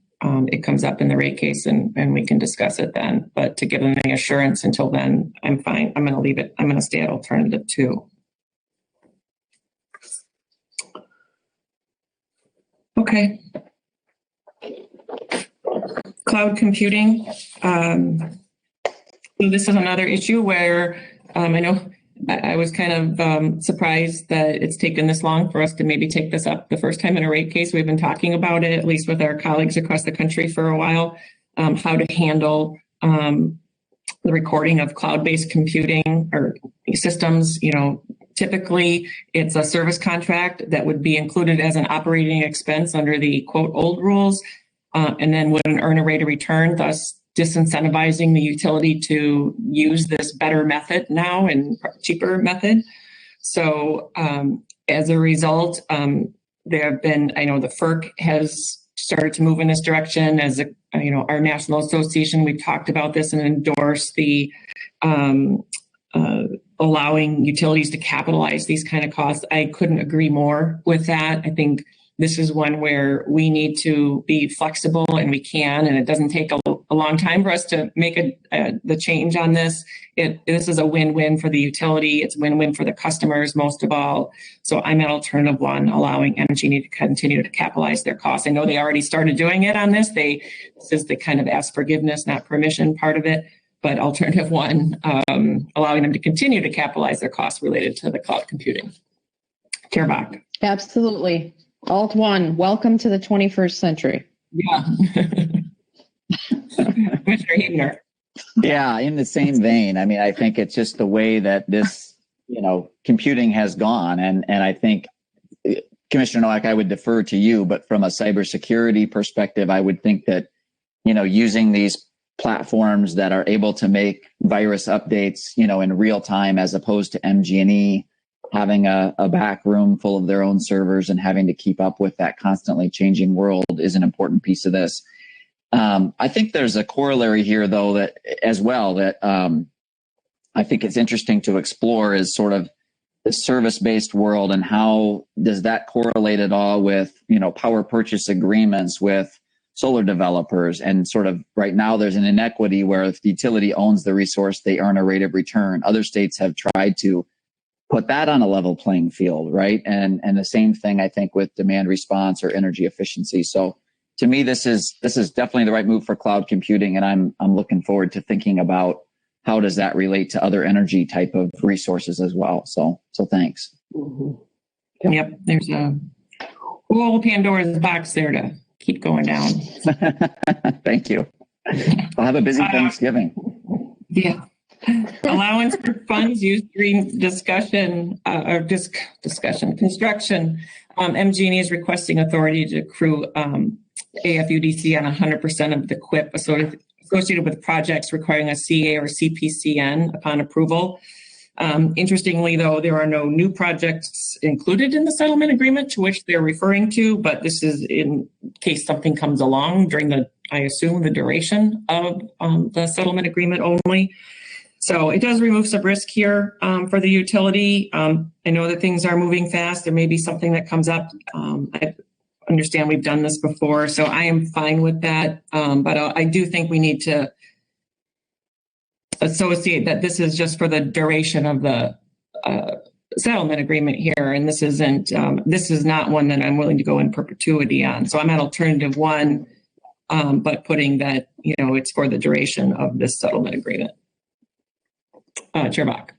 Speaker 3: it comes up in the rate case and we can discuss it then. But to give them any assurance until then, I'm fine. I'm going to leave it. I'm going to stay at alternative 2. Okay. Cloud computing. So this is another issue where I know I was kind of surprised that it's taken this long for us to maybe take this up the first time in a rate case. We've been talking about it, at least with our colleagues across the country for a while, how to handle the recording of cloud-based computing or systems. You know, typically it's a service contract that would be included as an operating expense under the quote old rules, and then wouldn't earn a rate of return, thus disincentivizing the utility to use this better method now and cheaper method. So as a result, there have been, I know the FERC has started to move in this direction. As our national association, we've talked about this and endorsed the allowing utilities to capitalize these kind of costs. I couldn't agree more with that. I think this is one where we need to be flexible, and we can, and it doesn't take a long time for us to make the change on this. This is a win-win for the utility. It's win-win for the customers, most of all. So I'm at alternative 1, allowing Mgne to continue to capitalize their costs. I know they already started doing it on this. This is the kind of ask forgiveness, not permission part of it. But alternative 1, allowing them to continue to capitalize their costs related to the cloud computing. Chair Bach.
Speaker 1: Absolutely. Alt 1, welcome to the 21st century.
Speaker 3: Yeah. Commissioner Huebner.
Speaker 4: Yeah, in the same vein. I mean, I think it's just the way that this, computing has gone. And I think, Commissioner Nowak, I would defer to you, but from a cybersecurity perspective, I would think that, using these platforms that are able to make virus updates, in real time, as opposed to Mgne having a back room full of their own servers and having to keep up with that constantly changing world is an important piece of this. I think there's a corollary here, though, that I think it's interesting to explore is sort of the service-based world, and how does that correlate at all with, power purchase agreements with solar developers. And sort of right now there's an inequity where if the utility owns the resource, they earn a rate of return. Other states have tried to put that on a level playing field, right? And the same thing, I think, with demand response or energy efficiency. So to me, this is definitely the right move for cloud computing, and I'm looking forward to thinking about how does that relate to other energy type of resources as well. So thanks.
Speaker 3: Mm-hmm. Yep, there's a whole Pandora's box there to keep going down.
Speaker 4: Thank you. I'll have a busy Thanksgiving.
Speaker 3: Yeah. Allowance for funds used during construction. Mgne is requesting authority to accrue AFUDC on 100% of the QIP associated with projects requiring a CA or CPCN upon approval. Interestingly, though, there are no new projects included in the settlement agreement to which they're referring to, but this is in case something comes along during I assume, the duration of the settlement agreement only. So it does remove some risk here for the utility. I know that things are moving fast. There may be something that comes up. understand we've done this before, so I am fine with that. But I do think we need to associate that this is just for the duration of the settlement agreement here, and this isn't. This is not one that I'm willing to go in perpetuity on. So I'm at alternative one, but putting that it's for the duration of this settlement agreement. Chair Bach.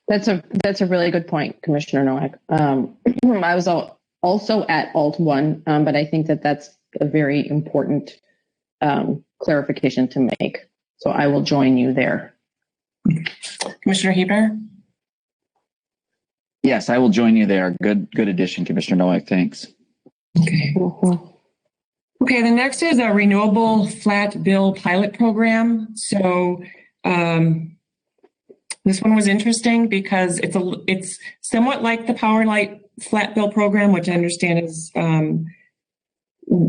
Speaker 1: That's a really good point, Commissioner Nowak. I was also at Alt 1, but I think that that's a very important clarification to make. So I will join you there.
Speaker 3: Commissioner Heber?
Speaker 4: Yes, I will join you there. Good addition, Commissioner Nowak. Thanks.
Speaker 3: Okay. Okay, the next is a renewable flat bill pilot program. So this one was interesting because it's somewhat like the Power Light flat bill program, which I understand is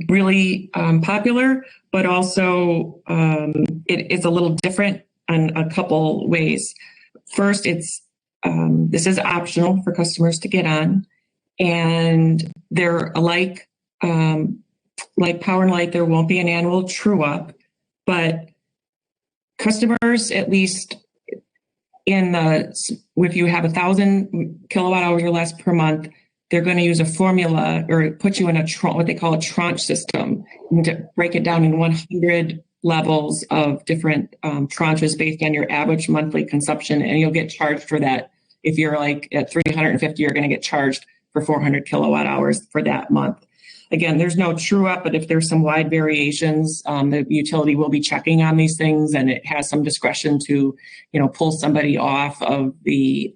Speaker 3: really popular, but also it is a little different in a couple ways. First, this is optional for customers to get on, and they're like Power and Light, there won't be an annual true up, but customers, at least if you have 1,000 kilowatt hours or less per month, they're going to use a formula or put you in what they call a tranche system, and to break it down in 100 levels of different tranches based on your average monthly consumption, and you'll get charged for that. If you're like at 350, you're going to get charged for 400 kilowatt hours for that month. Again, there's no true up, but if there's some wide variations, the utility will be checking on these things, and it has some discretion to, pull somebody off of the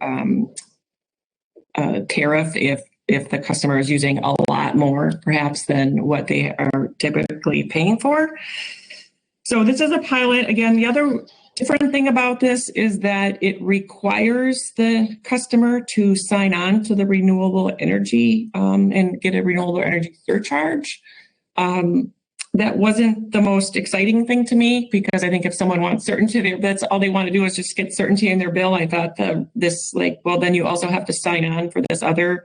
Speaker 3: tariff if the customer is using a lot more, perhaps, than what they are typically paying for. So this is a pilot. Again, the other different thing about this is that it requires the customer to sign on to the renewable energy and get a renewable energy surcharge. That wasn't the most exciting thing to me, because I think if someone wants certainty, that's all they want to do is just get certainty in their bill. I thought then you also have to sign on for this other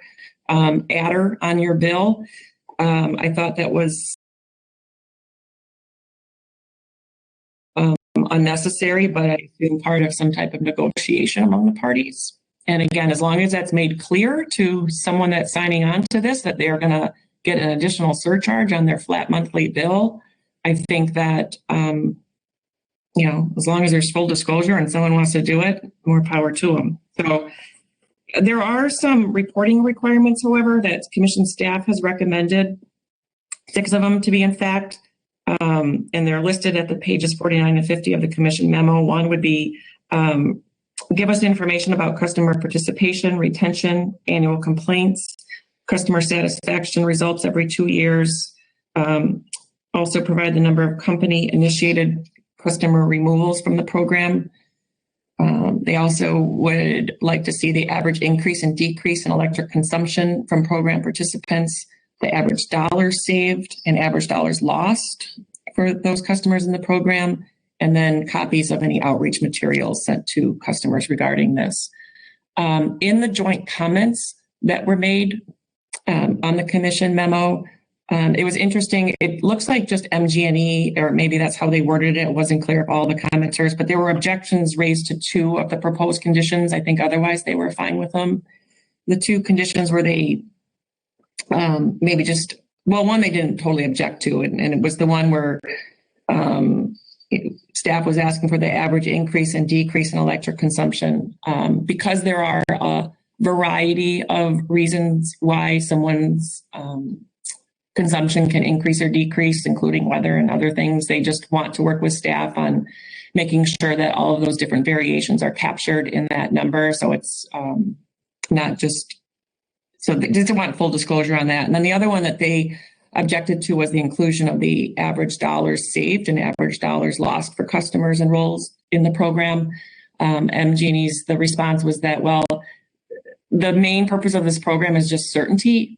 Speaker 3: adder on your bill. I thought that was unnecessary, but I assume part of some type of negotiation among the parties. And again, as long as that's made clear to someone that's signing on to this, that they are going to get an additional surcharge on their flat monthly bill, I think that, as long as there's full disclosure and someone wants to do it, more power to them. So there are some reporting requirements, however, that Commission staff has recommended, 6 of them to be in fact. And they're listed at the pages 49 and 50 of the Commission memo. One would be give us information about customer participation, retention, annual complaints, customer satisfaction results every 2 years. Also provide the number of company-initiated customer removals from the program. They also would like to see the average increase and decrease in electric consumption from program participants, the average dollars saved and average dollars lost for those customers in the program, and then copies of any outreach materials sent to customers regarding this. In the joint comments that were made on the Commission memo, it was interesting. It looks like just Mgne, or maybe that's how they worded it. It wasn't clear if all the commenters, but there were objections raised to 2 of the proposed conditions. I think otherwise they were fine with them. The 2 conditions were they maybe just, one they didn't totally object to, and it was the one where staff was asking for the average increase and decrease in electric consumption, because there are a variety of reasons why someone's consumption can increase or decrease, including weather and other things. They just want to work with staff on making sure that all of those different variations are captured in that number. So it's not just, so they just want full disclosure on that. And then the other one that they objected to was the inclusion of the average dollars saved and average dollars lost for customers enrolled in the program. Mgne's, the response was that, well, the main purpose of this program is just certainty,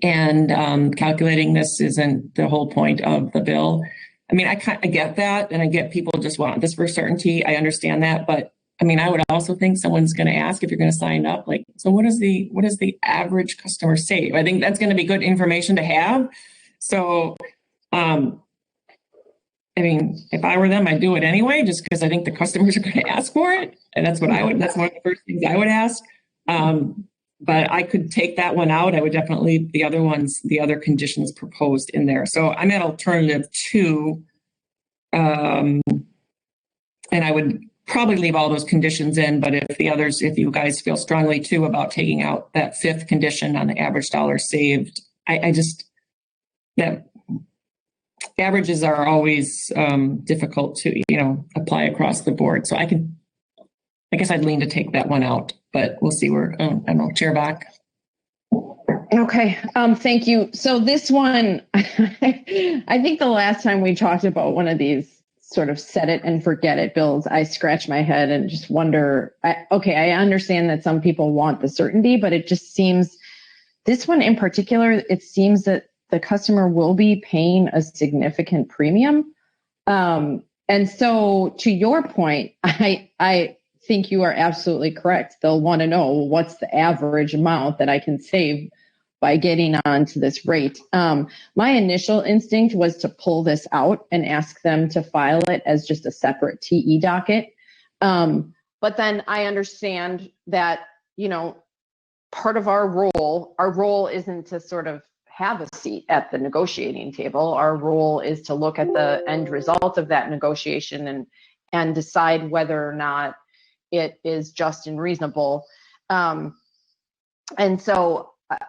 Speaker 3: and calculating this isn't the whole point of the bill. I mean, I get that, and I get people just want this for certainty. I understand that, but I mean, I would also think someone's going to ask if you're going to sign up, like, so what is the average customer save? I think that's going to be good information to have. So, I mean, if I were them, I'd do it anyway, just because I think the customers are going to ask for it. And that's one of the first things I would ask. But I could take that one out. I would definitely leave the other conditions proposed in there. So I'm at alternative 2. And I would probably leave all those conditions in, but if you guys feel strongly too about taking out that 5th condition on the average dollar saved, that averages are always difficult to, apply across the board. So I guess I'd lean to take that one out, but we'll see where, I don't know, Chair Bach.
Speaker 1: Okay, thank you. So this one, I think the last time we talked about one of these sort of set it and forget it bills, I scratch my head and just wonder, I understand that some people want the certainty, but it just seems, this one in particular, it seems that the customer will be paying a significant premium. And so to your point, I think you are absolutely correct. They'll want to know what's the average amount that I can save by getting onto this rate. My initial instinct was to pull this out and ask them to file it as just a separate TE docket. But then I understand that, part of our role isn't to sort of have a seat at the negotiating table. Our role is to look at the end result of that negotiation and decide whether or not it is just and reasonable. And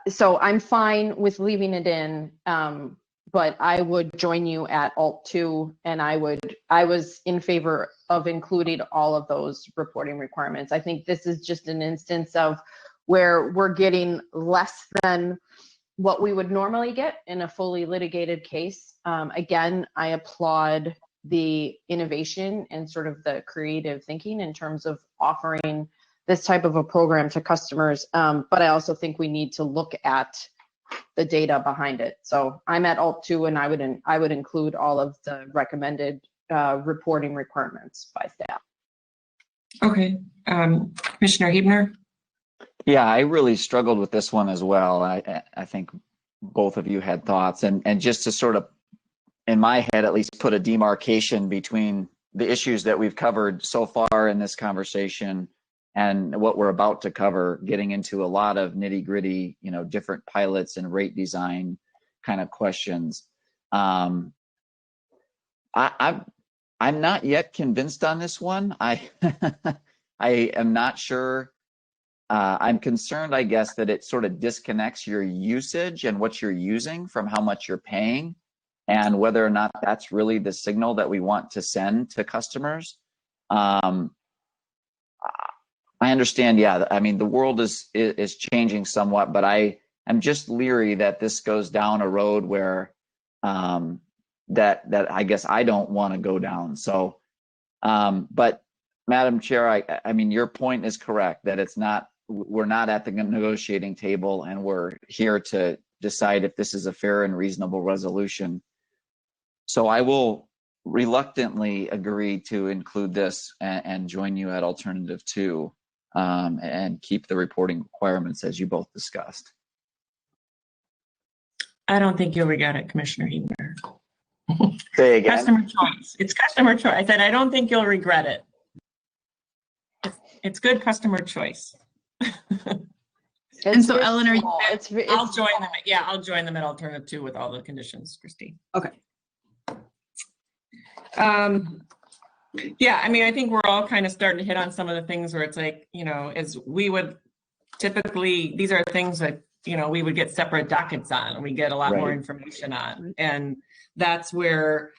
Speaker 1: so I'm fine with leaving it in, but I would join you at Alt 2, and I was in favor of including all of those reporting requirements. I think this is just an instance of where we're getting less than what we would normally get in a fully litigated case. Again, I applaud the innovation and sort of the creative thinking in terms of offering this type of a program to customers. But I also think we need to look at the data behind it. So I'm at Alt 2, and I would include all of the recommended reporting requirements by staff.
Speaker 3: Okay, Commissioner Huebner.
Speaker 4: Yeah, I really struggled with this one as well. I think both of you had thoughts, and just to sort of, in my head at least, put a demarcation between the issues that we've covered so far in this conversation and what we're about to cover, getting into a lot of nitty gritty, different pilots and rate design kind of questions. I'm not yet convinced on this one. I am not sure. I'm concerned, I guess, that it sort of disconnects your usage and what you're using from how much you're paying, and whether or not that's really the signal that we want to send to customers. I understand, yeah. I mean, the world is changing somewhat, but I am just leery that this goes down a road where that I guess I don't want to go down. So, but Madam Chair, I mean, your point is correct that we're not at the negotiating table, and we're here to decide if this is a fair and reasonable resolution. So I will reluctantly agree to include this and join you at alternative 2. And keep the reporting requirements as you both discussed.
Speaker 3: I don't think you'll regret it, Commissioner Huebner.
Speaker 4: Say again.
Speaker 3: Customer choice. It's customer choice. I said I don't think you'll regret it. It's good customer choice.
Speaker 5: And so, Eleanor,
Speaker 3: I'll join them. Yeah, I'll join them at alternative 2 with all the conditions, Christine.
Speaker 5: Okay.
Speaker 3: Yeah, I mean, I think we're all kind of starting to hit on some of the things where it's like, as we would typically, these are things that, we would get separate dockets on, and we get a lot more information on. And that's where,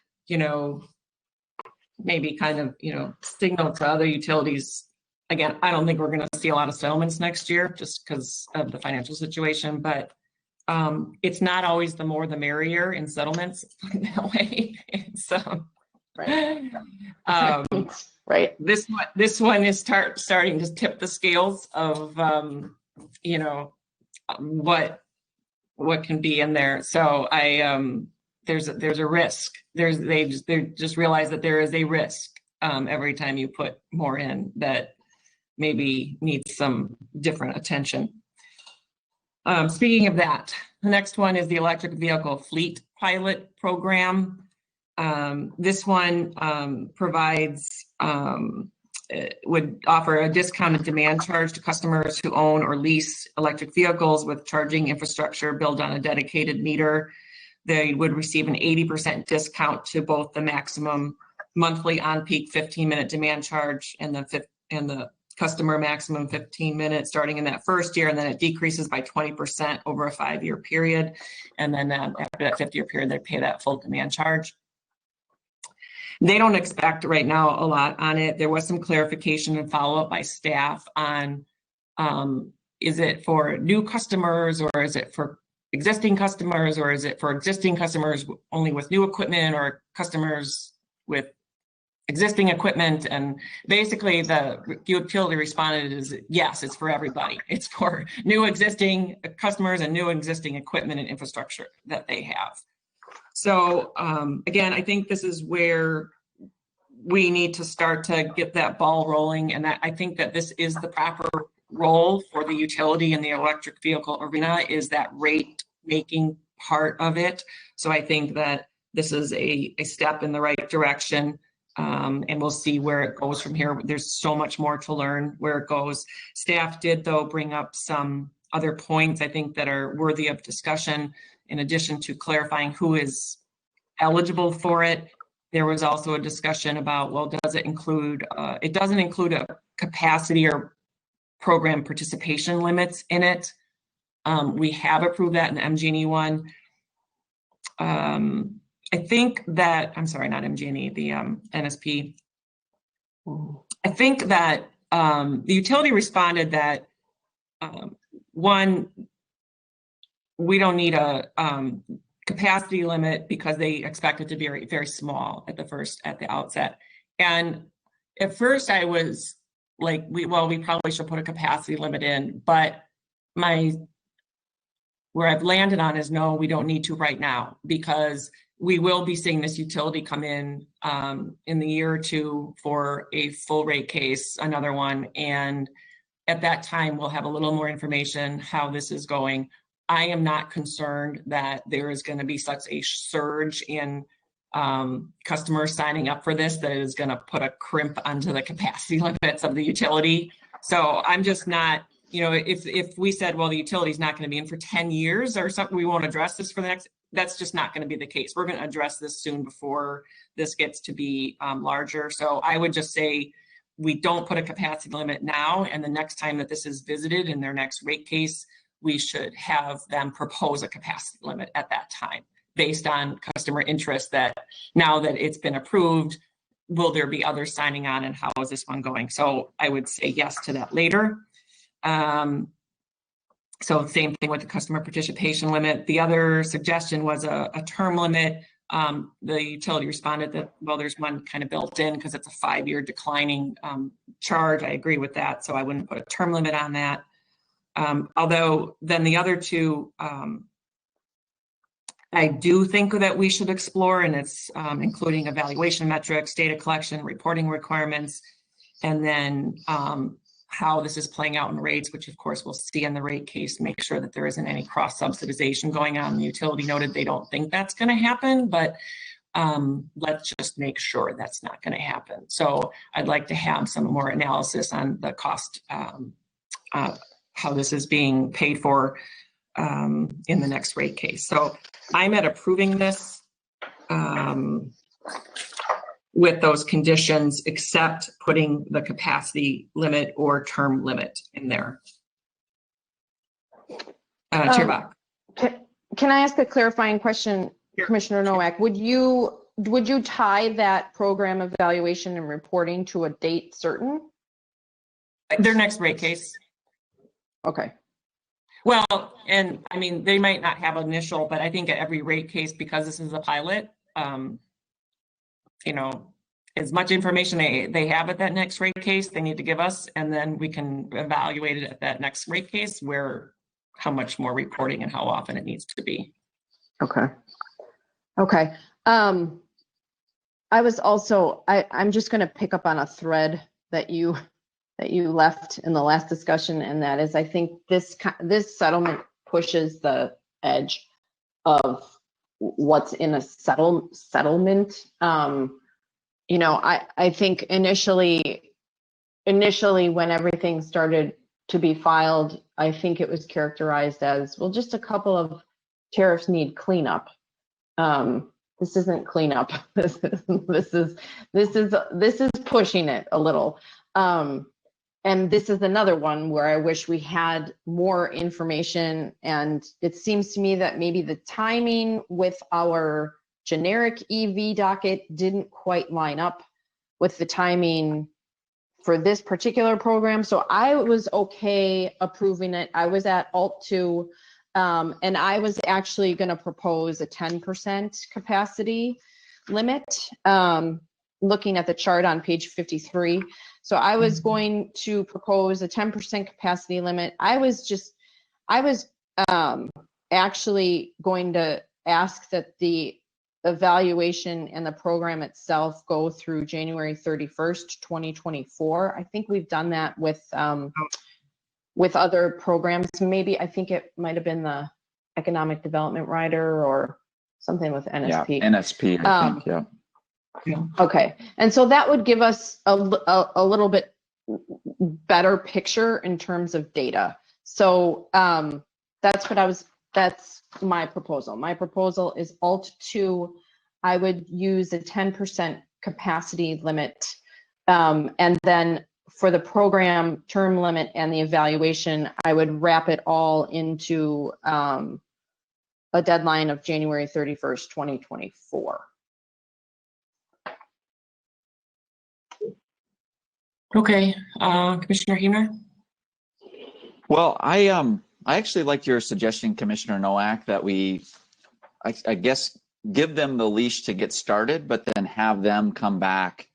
Speaker 3: maybe kind of, signal to other utilities. Again, I don't think we're going to see a lot of settlements next year just because of the financial situation, but it's not always the more the merrier in settlements that way. It's,
Speaker 1: Right.
Speaker 3: This one is starting to tip the scales of what can be in there. So there's a risk. They just realize that there is a risk every time you put more in, that maybe needs some different attention. Speaking of that, the next one is the electric vehicle fleet pilot program. This one provides, would offer a discounted demand charge to customers who own or lease electric vehicles with charging infrastructure built on a dedicated meter. They would receive an 80% discount to both the maximum monthly on-peak 15-minute demand charge and the customer maximum 15 minutes starting in that first year, and then it decreases by 20% over a 5-year period. And then after that 5-year period, they pay that full demand charge. They don't expect right now a lot on it. There was some clarification and follow-up by staff on, is it for new customers, or is it for existing customers, or is it for existing customers only with new equipment, or customers with existing equipment? And basically the utility responded is yes, it's for everybody. It's for new existing customers and new existing equipment and infrastructure that they have. So again, I think this is where we need to start to get that ball rolling, and that I think that this is the proper role for the utility in the electric vehicle arena, is that rate making part of it. So I think that this is a step in the right direction. And we'll see where it goes from here. There's so much more to learn where it goes. Staff did, though, bring up some other points I think that are worthy of discussion. In addition to clarifying who is eligible for it, there was also a discussion about, well, does it include, it doesn't include a capacity or program participation limits in it. We have approved that in the MGE one. I think that, I'm sorry, not MGE, the NSP. I think that the utility responded that, one, we don't need a capacity limit because they expect it to be very, very small at the outset. And at first I was like, we probably should put a capacity limit in, but where I've landed on is no, we don't need to right now, because we will be seeing this utility come in the year or two for a full rate case, another one. And at that time, we'll have a little more information how this is going. I am not concerned that there is going to be such a surge in customers signing up for this that it is going to put a crimp onto the capacity limits of the utility. So I'm just not, if we said, well, the utility is not going to be in for 10 years or something, we won't address this for the next, that's just not going to be the case. We're going to address this soon before this gets to be larger. So I would just say we don't put a capacity limit now, and the next time that this is visited in their next rate case, we should have them propose a capacity limit at that time based on customer interest, that now that it's been approved, will there be others signing on, and how is this one going? So I would say yes to that later. So same thing with the customer participation limit. The other suggestion was a term limit. The utility responded that, well, there's one kind of built in because it's a 5-year declining charge. I agree with that, so I wouldn't put a term limit on that. Although then the other two, I do think that we should explore, and it's including evaluation metrics, data collection, reporting requirements, and then how this is playing out in rates, which of course we'll see in the rate case, make sure that there isn't any cross subsidization going on. The utility noted they don't think that's going to happen, but let's just make sure that's not going to happen. So I'd like to have some more analysis on the cost, how this is being paid for in the next rate case. So I'm at approving this with those conditions, except putting the capacity limit or term limit in there. Chair Bach.
Speaker 1: Can I ask a clarifying question, sure. Commissioner Nowak? Would you tie that program evaluation and reporting to a date certain?
Speaker 3: Their next rate case.
Speaker 1: Okay.
Speaker 3: Well, and I mean, they might not have initial, but I think at every rate case, because this is a pilot, as much information they have at that next rate case, they need to give us, and then we can evaluate it at that next rate case how much more reporting and how often it needs to be.
Speaker 1: Okay. Okay. I was also, I'm just going to pick up on a thread that you that you left in the last discussion, and that is, I think this settlement pushes the edge of what's in a settlement. I think initially when everything started to be filed, I think it was characterized as, well, just a couple of tariffs need cleanup. This isn't cleanup. This is pushing it a little. And this is another one where I wish we had more information. And it seems to me that maybe the timing with our generic EV docket didn't quite line up with the timing for this particular program. So I was okay approving it. I was at Alt 2, and I was actually going to propose a 10% capacity limit, looking at the chart on page 53. So I was going to propose a 10% capacity limit. I was actually going to ask that the evaluation and the program itself go through January 31st, 2024. I think we've done that with other programs. Maybe I think it might have been the Economic Development Rider or something with NSP.
Speaker 4: Yeah, NSP, I think, yeah.
Speaker 1: Okay, and so that would give us a little bit better picture in terms of data. So that's my proposal. My proposal is Alt 2. I would use a 10% capacity limit, and then for the program term limit and the evaluation, I would wrap it all into a deadline of January 31st, 2024.
Speaker 3: Okay, Commissioner Huebner?
Speaker 4: Well, I actually like your suggestion, Commissioner Nowak, that I guess, give them the leash to get started, but then have them come back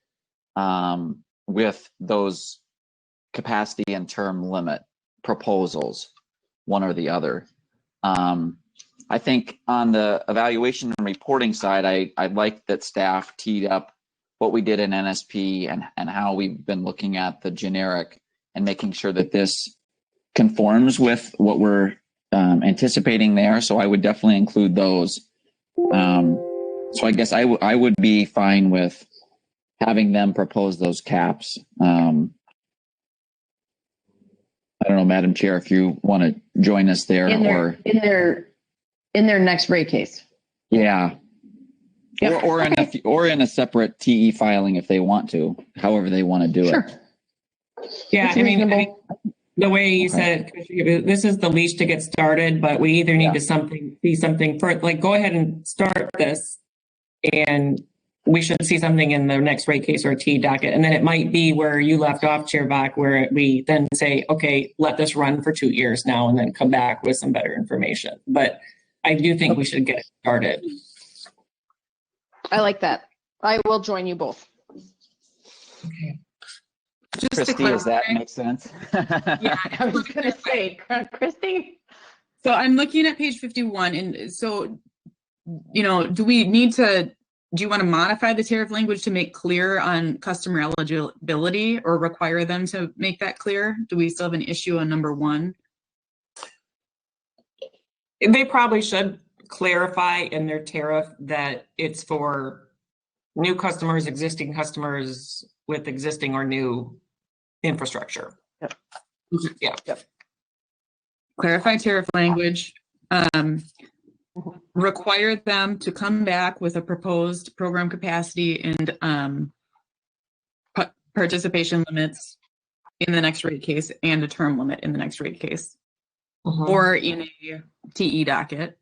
Speaker 4: with those capacity and term limit proposals, one or the other. I think on the evaluation and reporting side, I like that staff teed up what we did in NSP and how we've been looking at the generic and making sure that this conforms with what we're anticipating there. So I would definitely include those. So I guess I would be fine with having them propose those caps. I don't know, Madam Chair, if you want to join us there
Speaker 1: in their next rate case.
Speaker 4: Yeah.
Speaker 1: Yep.
Speaker 4: Or in a separate TE filing if they want to, however they want to do it.
Speaker 3: Yeah, I mean, the way you said it, this is the leash to get started, but we either need to see something for, like, go ahead and start this, and we should see something in the next rate case or T docket. And then it might be where you left off, Chair Bach, where we then say, okay, let this run for 2 years now and then come back with some better information. But I do think we should get it started.
Speaker 1: I like that. I will join you both.
Speaker 3: Okay.
Speaker 5: Just
Speaker 4: Christy, does that make sense?
Speaker 1: Yeah, I was going to say, Christy.
Speaker 5: So I'm looking at page 51, and so, do you want to modify the tariff language to make clear on customer eligibility or require them to make that clear? Do we still have an issue on number 1?
Speaker 3: They probably should clarify in their tariff that it's for new customers, existing customers with existing or new infrastructure.
Speaker 1: Yep.
Speaker 3: Yeah.
Speaker 1: Yep.
Speaker 5: Clarify tariff language. Require them to come back with a proposed program capacity and participation limits in the next rate case and a term limit in the next rate case, or in a TE docket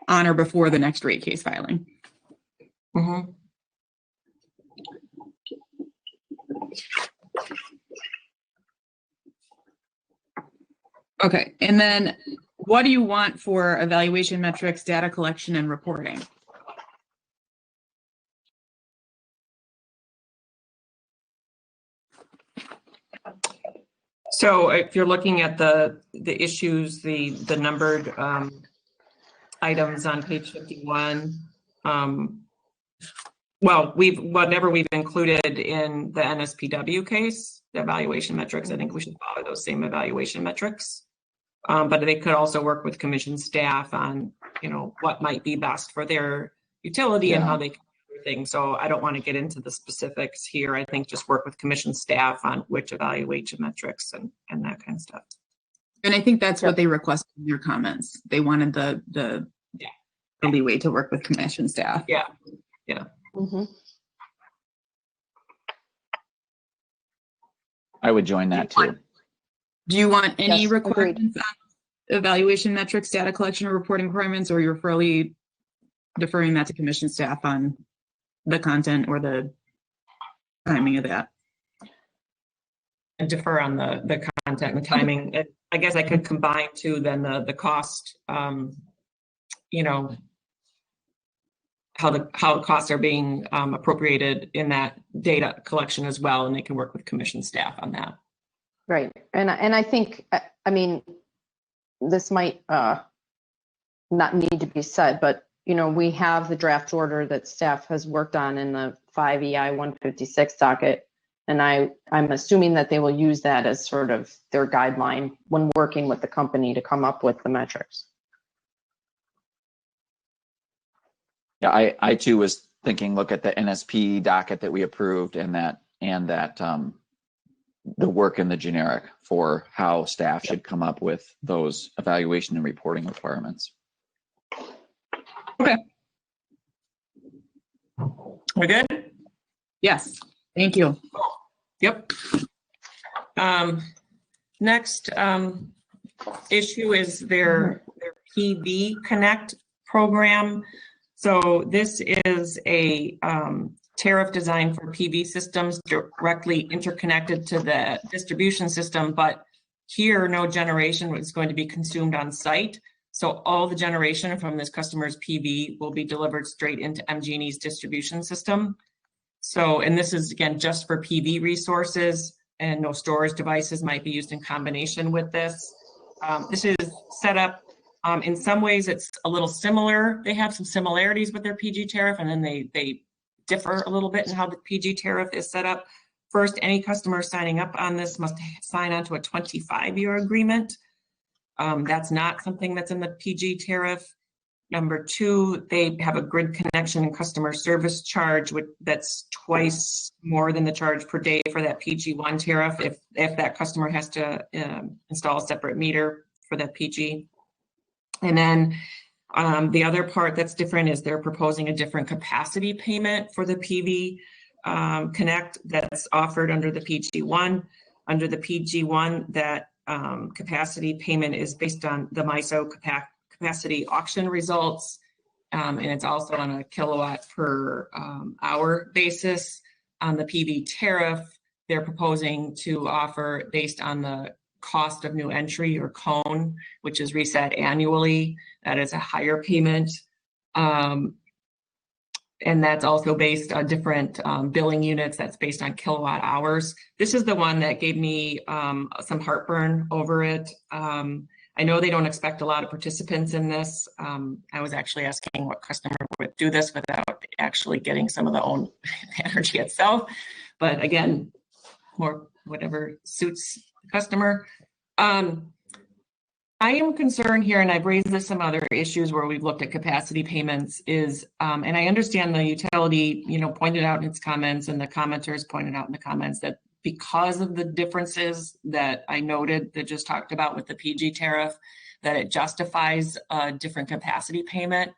Speaker 5: on or before the next rate case filing. Okay, and then what do you want for evaluation metrics, data collection, and reporting?
Speaker 3: So if you're looking at the issues, the numbered items on page 51, well, whatever we've included in the NSPW case, the evaluation metrics, I think we should follow those same evaluation metrics. But they could also work with commission staff on, what might be best for their utility and how they can do things. So I don't want to get into the specifics here. I think just work with commission staff on which evaluation metrics and that kind of stuff.
Speaker 5: And I think that's what they requested in their comments. They wanted the leeway to work with commission staff.
Speaker 3: Yeah.
Speaker 1: Mm-hmm.
Speaker 4: I would join that too.
Speaker 5: Do you want any
Speaker 1: Yes,
Speaker 5: requirements on evaluation metrics, data collection, or reporting requirements, or you're fairly deferring that to commission staff on the content or the timing of that?
Speaker 3: And defer on the content and timing. I guess I could combine too then the cost, how costs are being appropriated in that data collection as well, and they can work with commission staff on that.
Speaker 1: Right. And I think, I mean, this might not need to be said, but, we have the draft order that staff has worked on in the 5 EI 156 docket. And I'm assuming that they will use that as sort of their guideline when working with the company to come up with the metrics.
Speaker 4: Yeah, I too was thinking, look at the NSP docket that we approved and that the work in the generic for how staff should come up with those evaluation and reporting requirements.
Speaker 3: Okay. We're good?
Speaker 5: Yes. Thank you.
Speaker 3: Yep. Next issue is their PV Connect program. So this is a tariff designed for PV systems directly interconnected to the distribution system, but here no generation is going to be consumed on site. So all the generation from this customer's PV will be delivered straight into Mge's distribution system. So, and this is again just for PV resources, and no storage devices might be used in combination with this. This is set up, in some ways it's a little similar. They have some similarities with their PG tariff, and then they differ a little bit in how the PG tariff is set up. First, any customer signing up on this must sign on to a 25-year agreement. That's not something that's in the PG tariff. Number two, they have a grid connection and customer service charge that's twice more than the charge per day for that PG1 tariff if that customer has to install a separate meter for that PG. And then the other part that's different is they're proposing a different capacity payment for the PV Connect that's offered under the PG1. Under the PG1, that capacity payment is based on the MISO capacity auction results, and it's also on a kilowatt per hour basis. On the PV tariff, they're proposing to offer based on the cost of new entry or cone, which is reset annually. That is a higher payment. And that's also based on different billing units. That's based on kilowatt hours. This is the one that gave me some heartburn over it. I know they don't expect a lot of participants in this. I was actually asking what customer would do this without actually getting some of the own energy itself. But again, more whatever suits the customer. I am concerned here, and I've raised this some other issues where we've looked at capacity payments is, and I understand the utility, pointed out in its comments, and the commenters pointed out in the comments that because of the differences that I noted that just talked about with the PG tariff, that it justifies a different capacity payment.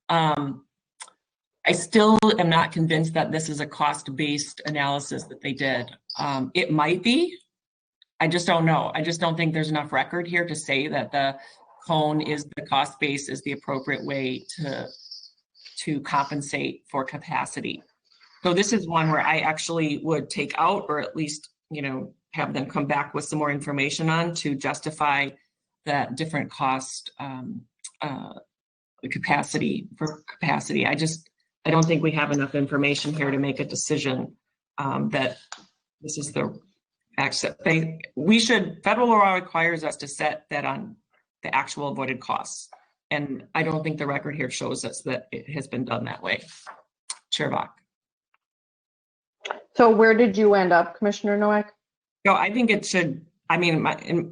Speaker 3: I still am not convinced that this is a cost-based analysis that they did. It might be. I just don't know. I just don't think there's enough record here to say that the cone is the cost base is the appropriate way to compensate for capacity. So this is one where I actually would take out, or at least, have them come back with some more information on to justify that different cost capacity for capacity. I don't think we have enough information here to make a decision that this is the federal law requires us to set that on the actual avoided costs. And I don't think the record here shows us that it has been done that way. Chair Bach.
Speaker 1: So where did you end up, Commissioner Nowak?
Speaker 3: No, I think it should, I mean,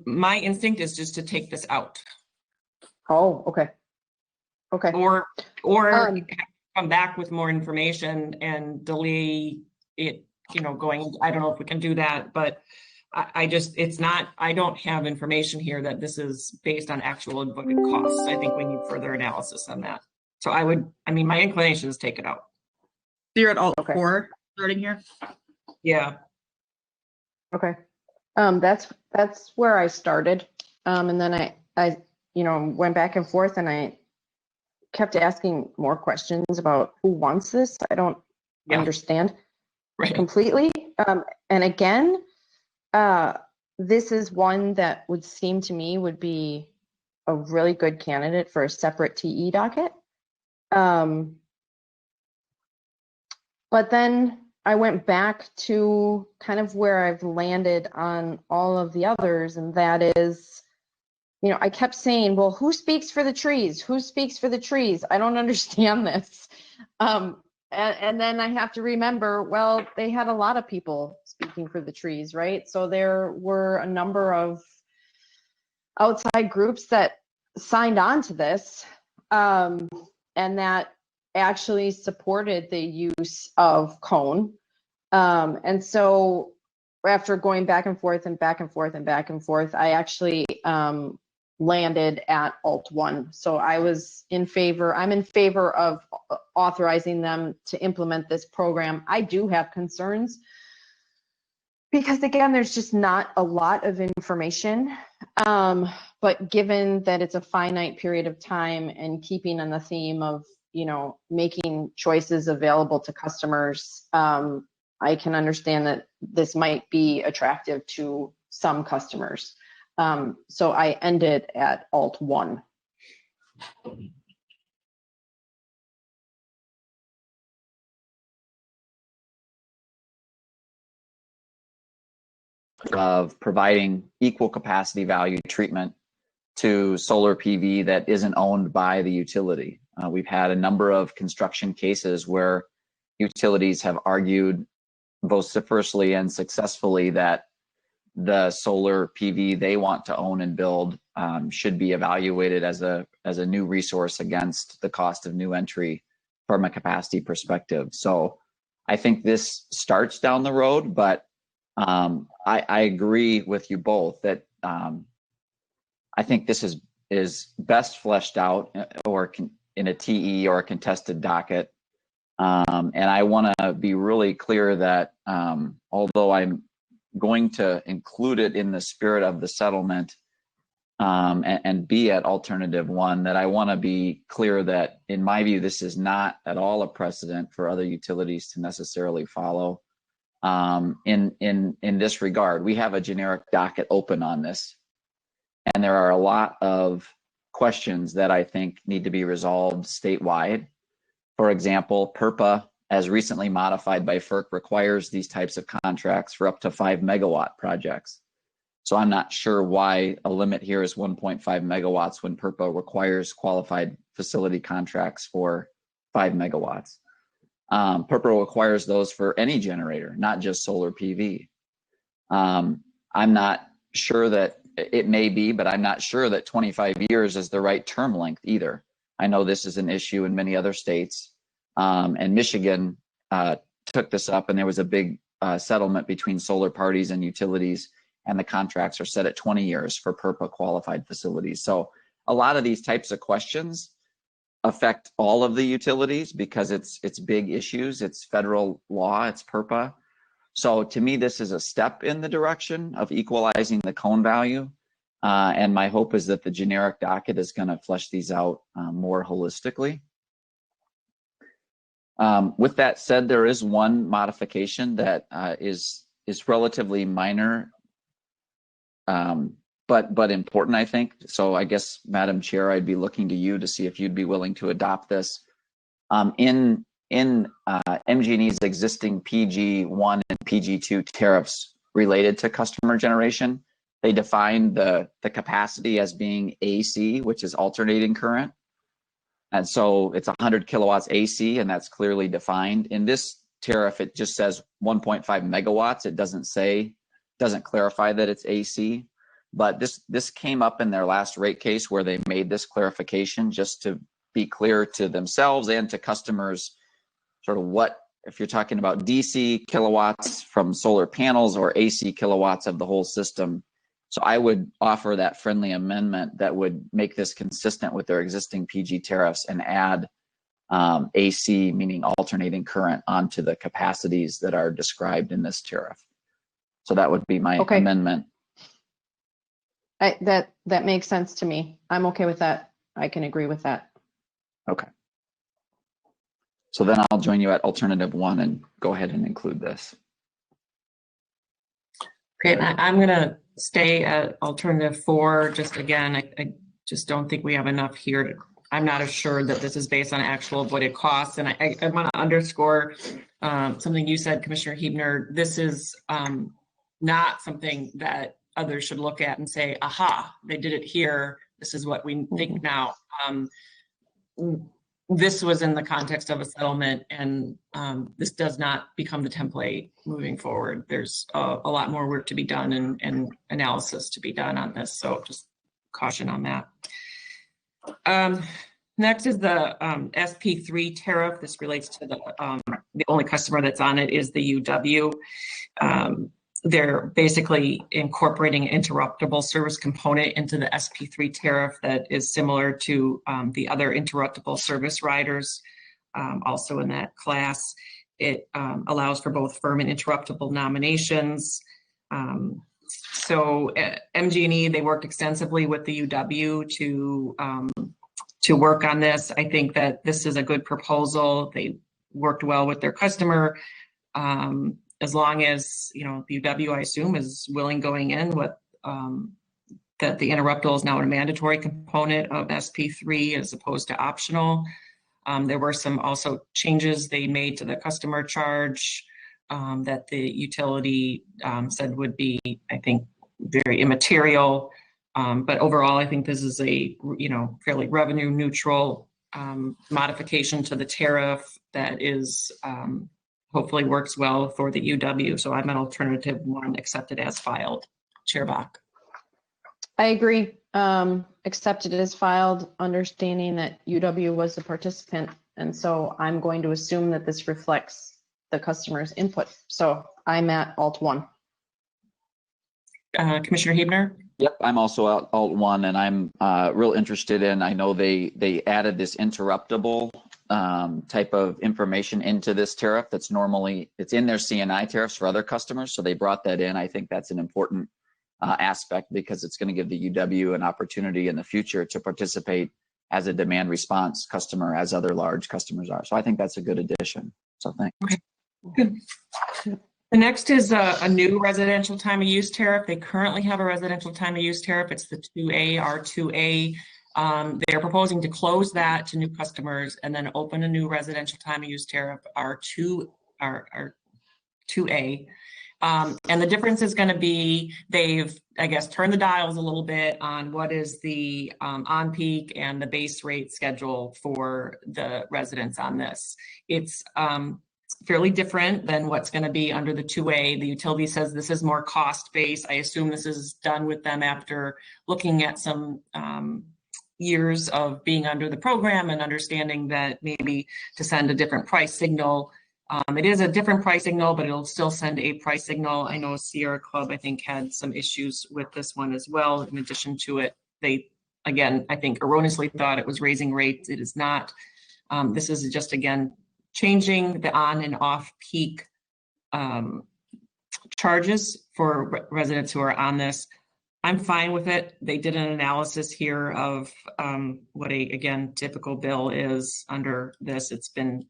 Speaker 3: my instinct is just to take this out
Speaker 1: Oh, okay. Okay.
Speaker 3: or
Speaker 1: Um,
Speaker 3: come back with more information and delay it, going, I don't know if we can do that, but I just, it's not, I don't have information here that this is based on actual inputted costs. I think we need further analysis on that. So my inclination is take it out.
Speaker 5: So you're at alt
Speaker 1: Okay.
Speaker 5: 4 starting here?
Speaker 3: Yeah.
Speaker 1: okay. That's where I started. And then I went back and forth and I kept asking more questions about who wants this. I don't understand completely. And again, this is one that would seem to me would be a really good candidate for a separate TE docket. But then I went back to kind of where I've landed on all of the others, and that is, I kept saying, well, who speaks for the trees? Who speaks for the trees? I don't understand this. And then I have to remember, well, they had a lot of people speaking for the trees, right? So there were a number of outside groups that signed on to this, and that actually supported the use of cone. And so after going back and forth and back and forth and back and forth, I actually landed at alt 1. So I'm in favor of authorizing them to implement this program. I do have concerns because again, there's just not a lot of information. But given that it's a finite period of time and keeping on the theme of, making choices available to customers, I can understand that this might be attractive to some customers. So I ended at alt 1.
Speaker 4: Of providing equal capacity value treatment to solar PV that isn't owned by the utility. We've had a number of construction cases where utilities have argued vociferously and successfully that the solar PV they want to own and build should be evaluated as a new resource against the cost of new entry from a capacity perspective. So I think this starts down the road, but I agree with you both that I think this is best fleshed out or in a TE or a contested docket. And I want to be really clear that although I'm going to include it in the spirit of the settlement and be at alternative 1, that I want to be clear that in my view, this is not at all a precedent for other utilities to necessarily follow. In this regard, we have a generic docket open on this, and there are a lot of questions that I think need to be resolved statewide. For example, PURPA, as recently modified by FERC, requires these types of contracts for up to 5 megawatt projects. So I'm not sure why a limit here is 1.5 megawatts when PURPA requires qualified facility contracts for 5 megawatts. PURPA requires those for any generator, not just solar PV. I'm not sure that it may be, but I'm not sure that 25 years is the right term length either. I know this is an issue in many other states, and Michigan took this up, and there was a big settlement between solar parties and utilities, and the contracts are set at 20 years for PURPA qualified facilities. So a lot of these types of questions affect all of the utilities because it's big issues. It's federal law, it's PURPA. So to me, this is a step in the direction of equalizing the cone value. And my hope is that the generic docket is going to flesh these out more holistically. With that said, there is one modification that is relatively minor, but important, I think. So I guess, Madam Chair, I'd be looking to you to see if you'd be willing to adopt this. In MGE's existing PG1 and PG2 tariffs related to customer generation, they define the capacity as being AC, which is alternating current. And so it's 100 kilowatts AC, and that's clearly defined. In this tariff, it just says 1.5 megawatts. It doesn't clarify that it's AC. But this came up in their last rate case where they made this clarification just to be clear to themselves and to customers, sort of what, if you're talking about DC kilowatts from solar panels or AC kilowatts of the whole system. So I would offer that friendly amendment that would make this consistent with their existing PG tariffs and add AC, meaning alternating current, onto the capacities that are described in this tariff. So that would be my amendment.
Speaker 1: That makes sense to me. I'm okay with that. I can agree with that.
Speaker 4: Okay. So then I'll join you at alternative 1 and go ahead and include this.
Speaker 3: Okay, I'm going to stay at alternative 4. Just again, I just don't think we have enough here. I'm not assured that this is based on actual what it costs. And I want to underscore something you said, Commissioner Huebner. This is not something that others should look at and say, aha, they did it here. This is what we think now. This was in the context of a settlement, and this does not become the template moving forward. There's a lot more work to be done and analysis to be done on this. So just caution on that. Next is the SP3 tariff. This relates to the only customer that's on it is the UW. They're basically incorporating an interruptible service component into the SP3 tariff that is similar to the other interruptible service riders, also in that class. It allows for both firm and interruptible nominations. So Mgne, they worked extensively with the UW to work on this. I think that this is a good proposal. They worked well with their customer. As long as, the UW, I assume, is willing going in with that the interruptible is now a mandatory component of SP3 as opposed to optional. There were some also changes they made to the customer charge that the utility said would be, I think, very immaterial. But overall, I think this is a, fairly revenue neutral modification to the tariff that is hopefully works well for the UW. So I'm an alternative 1, accepted as filed. Chair Bach.
Speaker 1: I agree. Accepted as filed, understanding that UW was the participant. And so I'm going to assume that this reflects the customer's input. So I'm at Alt 1.
Speaker 3: Commissioner Huebner?
Speaker 4: Yep, I'm also at Alt 1, and I'm real interested in, I know they added this interruptible type of information into this tariff that's normally, it's in their CNI tariffs for other customers. So they brought that in. I think that's an important aspect because it's going to give the UW an opportunity in the future to participate as a demand response customer as other large customers are. So I think that's a good addition. So thanks.
Speaker 3: Okay, good. The next is a new residential time of use tariff. They currently have a residential time of use tariff. It's the 2A, R2A. They're proposing to close that to new customers and then open a new residential time of use tariff, R2A. And the difference is going to be they've, I guess, turned the dials a little bit on what is the on-peak and the base rate schedule for the residents on this. It's fairly different than what's going to be under the 2A. The utility says this is more cost-based. I assume this is done with them after looking at some years of being under the program and understanding that maybe to send a different price signal. It is a different price signal, but it'll still send a price signal. I know Sierra Club, I think, had some issues with this one as well. In addition to it, they, again, I think erroneously thought it was raising rates. It is not. This is just, again, changing the on and off peak charges for residents who are on this. I'm fine with it. They did an analysis here of what a, again, typical bill is under this. It's been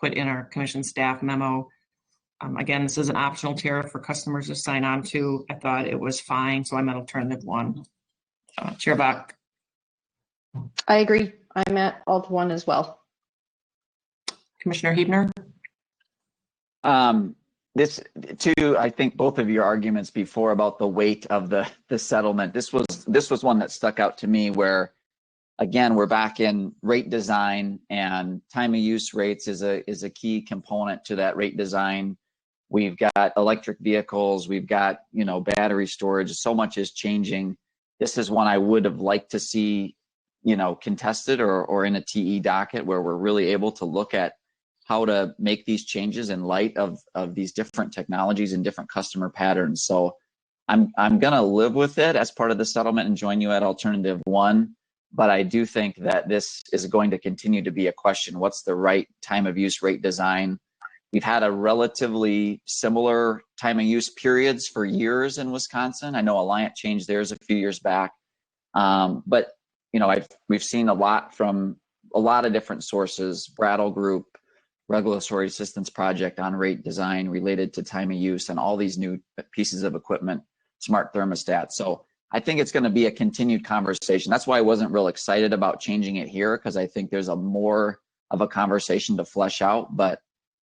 Speaker 3: put in our commission staff memo. Again, this is an optional tariff for customers to sign on to. I thought it was fine, so I'm at alternative 1. Chair Bach.
Speaker 1: I agree. I'm at Alt 1 as well.
Speaker 3: Commissioner Huebner.
Speaker 4: This too, I think both of your arguments before about the weight of the settlement. This was one that stuck out to me where again, we're back in rate design, and time of use rates is a key component to that rate design. We've got electric vehicles, we've got, battery storage, so much is changing. This is one I would have liked to see, contested or in a TE docket where we're really able to look at how to make these changes in light of these different technologies and different customer patterns. So I'm going to live with it as part of the settlement and join you at alternative 1. But I do think that this is going to continue to be a question. What's the right time of use rate design? We've had a relatively similar time of use periods for years in Wisconsin. I know Alliant changed theirs a few years back. But, we've seen a lot from a lot of different sources, Brattle Group, Regulatory Assistance Project on rate design related to time of use and all these new pieces of equipment, smart thermostats. So I think it's going to be a continued conversation. That's why I wasn't real excited about changing it here, because I think there's a more of a conversation to flesh out, but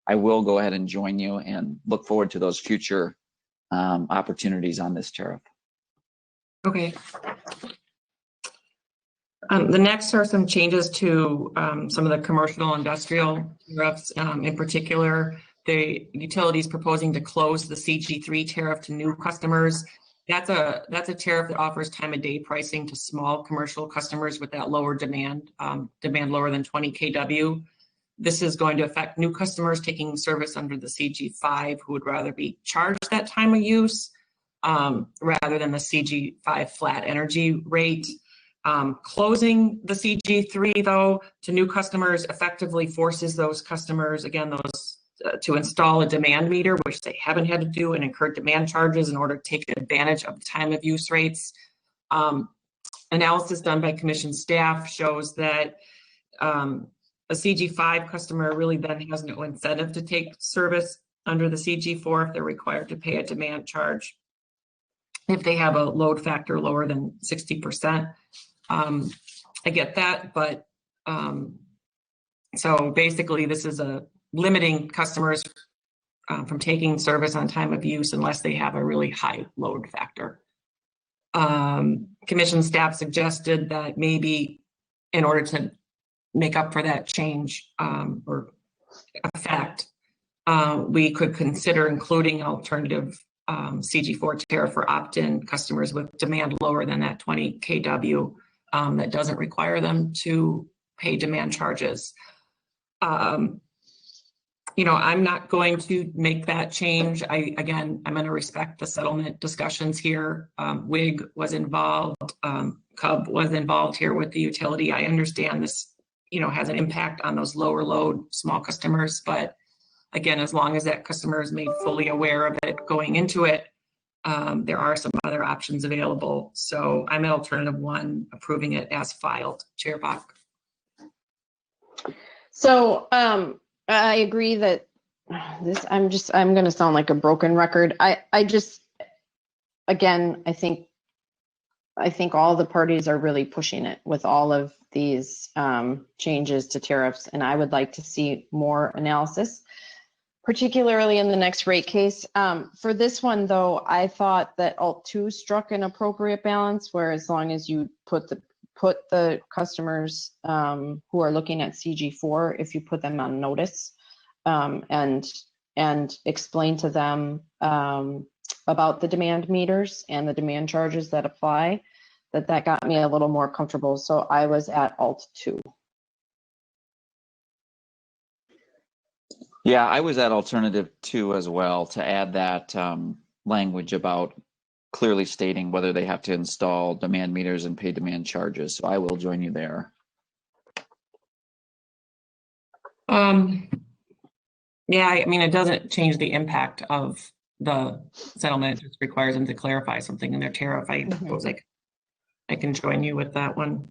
Speaker 4: I will go ahead and join you and look forward to those future opportunities on this tariff.
Speaker 3: Okay. The next are some changes to some of the commercial industrial tariffs. In particular, the utilities proposing to close the CG3 tariff to new customers. That's a tariff that offers time of day pricing to small commercial customers with that lower demand lower than 20 kW. This is going to affect new customers taking service under the CG5 who would rather be charged that time of use rather than the CG5 flat energy rate. Closing the CG3 though to new customers effectively forces those customers, again, to install a demand meter, which they haven't had to do, and incur demand charges in order to take advantage of the time of use rates. Analysis done by commission staff shows that a CG5 customer really then has no incentive to take service under the CG4 if they're required to pay a demand charge if they have a load factor lower than 60%. I get that, but so basically this is limiting customers from taking service on time of use unless they have a really high load factor. Commission staff suggested that maybe in order to make up for that change or effect, we could consider including an alternative CG4 tariff for opt-in customers with demand lower than that 20 kW that doesn't require them to pay demand charges. I'm not going to make that change. I'm going to respect the settlement discussions here. WIG was involved, CUB was involved here with the utility. I understand this, has an impact on those lower load small customers, but again, as long as that customer is made fully aware of it going into it, there are some other options available. So I'm at alternative 1, approving it as filed. Chair Bach.
Speaker 1: So I agree that I'm going to sound like a broken record. I think all the parties are really pushing it with all of these changes to tariffs, and I would like to see more analysis, particularly in the next rate case. For this one, though, I thought that Alt 2 struck an appropriate balance, where as long as you put the customers who are looking at CG4, if you put them on notice and explain to them about the demand meters and the demand charges that apply, that got me a little more comfortable. So I was at Alt 2.
Speaker 4: Yeah, I was at alternative 2 as well, to add that language about clearly stating whether they have to install demand meters and pay demand charges. So I will join you there.
Speaker 3: Yeah, it doesn't change the impact of the settlement. It just requires them to clarify something in their tariff. I suppose I can join you with that one.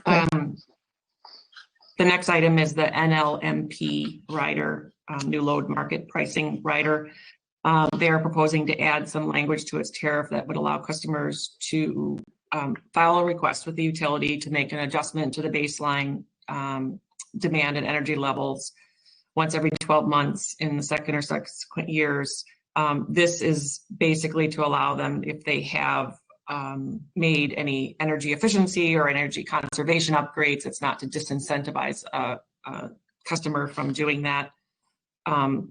Speaker 3: Okay. The next item is the NLMP rider, new load market pricing rider. They're proposing to add some language to its tariff that would allow customers to file a request with the utility to make an adjustment to the baseline demand and energy levels once every 12 months in the second or subsequent years. This is basically to allow them, if they have made any energy efficiency or energy conservation upgrades. It's not to disincentivize a customer from doing that.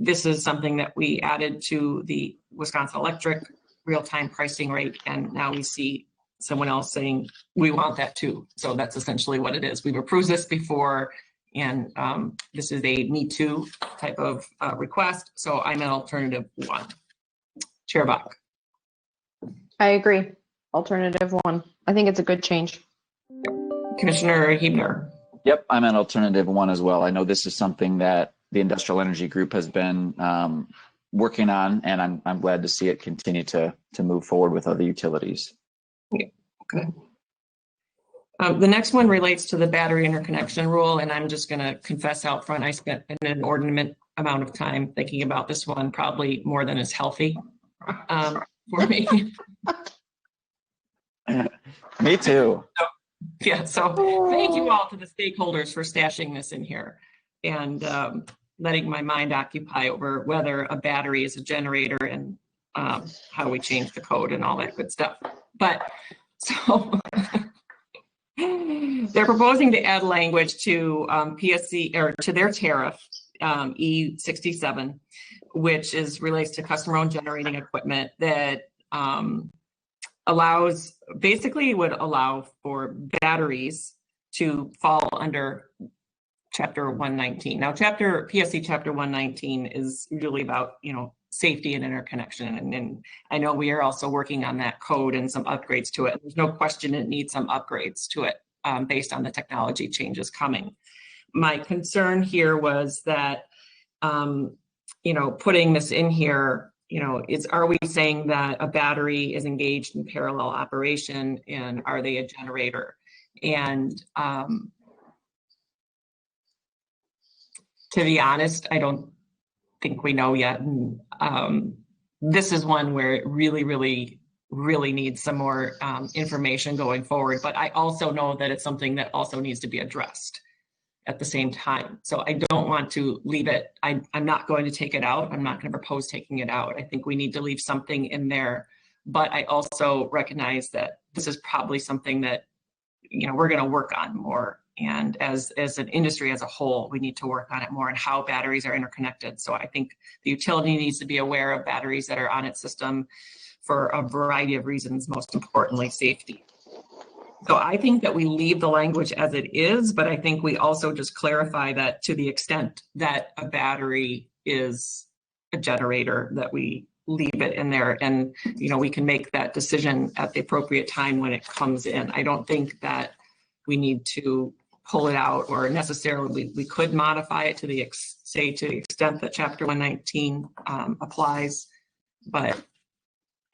Speaker 3: This is something that we added to the Wisconsin Electric real-time pricing rate, and now we see someone else saying we want that too. So that's essentially what it is. We've approved this before, and this is a Me Too type of request. So I'm an alternative one. Chair Bach.
Speaker 1: I agree. Alternative one. I think it's a good change.
Speaker 3: Commissioner Huebner.
Speaker 4: Yep, I'm an alternative one as well. I know this is something that the Industrial Energy Group has been working on, and I'm glad to see it continue to move forward with other utilities.
Speaker 3: Yeah, okay. The next one relates to the battery interconnection rule, and I'm just going to confess out front, I spent an inordinate amount of time thinking about this one, probably more than is healthy for me.
Speaker 4: Me too.
Speaker 3: So thank you all to the stakeholders for stashing this in here and letting my mind occupy over whether a battery is a generator and how we change the code and all that good stuff. But so they're proposing to add language to PSC or to their tariff E67, which relates to customer-owned generating equipment that would allow for batteries to fall under Chapter 119. Now, PSC Chapter 119 is really about, safety and interconnection. And I know we are also working on that code and some upgrades to it. There's no question it needs some upgrades to it based on the technology changes coming. My concern here was that, putting this in here, are we saying that a battery is engaged in parallel operation and are they a generator? And to be honest, I don't think we know yet. And this is one where it really, really, really needs some more information going forward. But I also know that it's something that also needs to be addressed at the same time. So I don't want to leave it. I'm not going to take it out. I'm not going to propose taking it out. I think we need to leave something in there. But I also recognize that this is probably something that, we're going to work on more. And as an industry as a whole, we need to work on it more and how batteries are interconnected. So I think the utility needs to be aware of batteries that are on its system for a variety of reasons, most importantly, safety. So I think that we leave the language as it is, but I think we also just clarify that to the extent that a battery is a generator, that we leave it in there and, we can make that decision at the appropriate time when it comes in. I don't think that we need to pull it out or necessarily we could modify it to the extent that Chapter 119 applies, but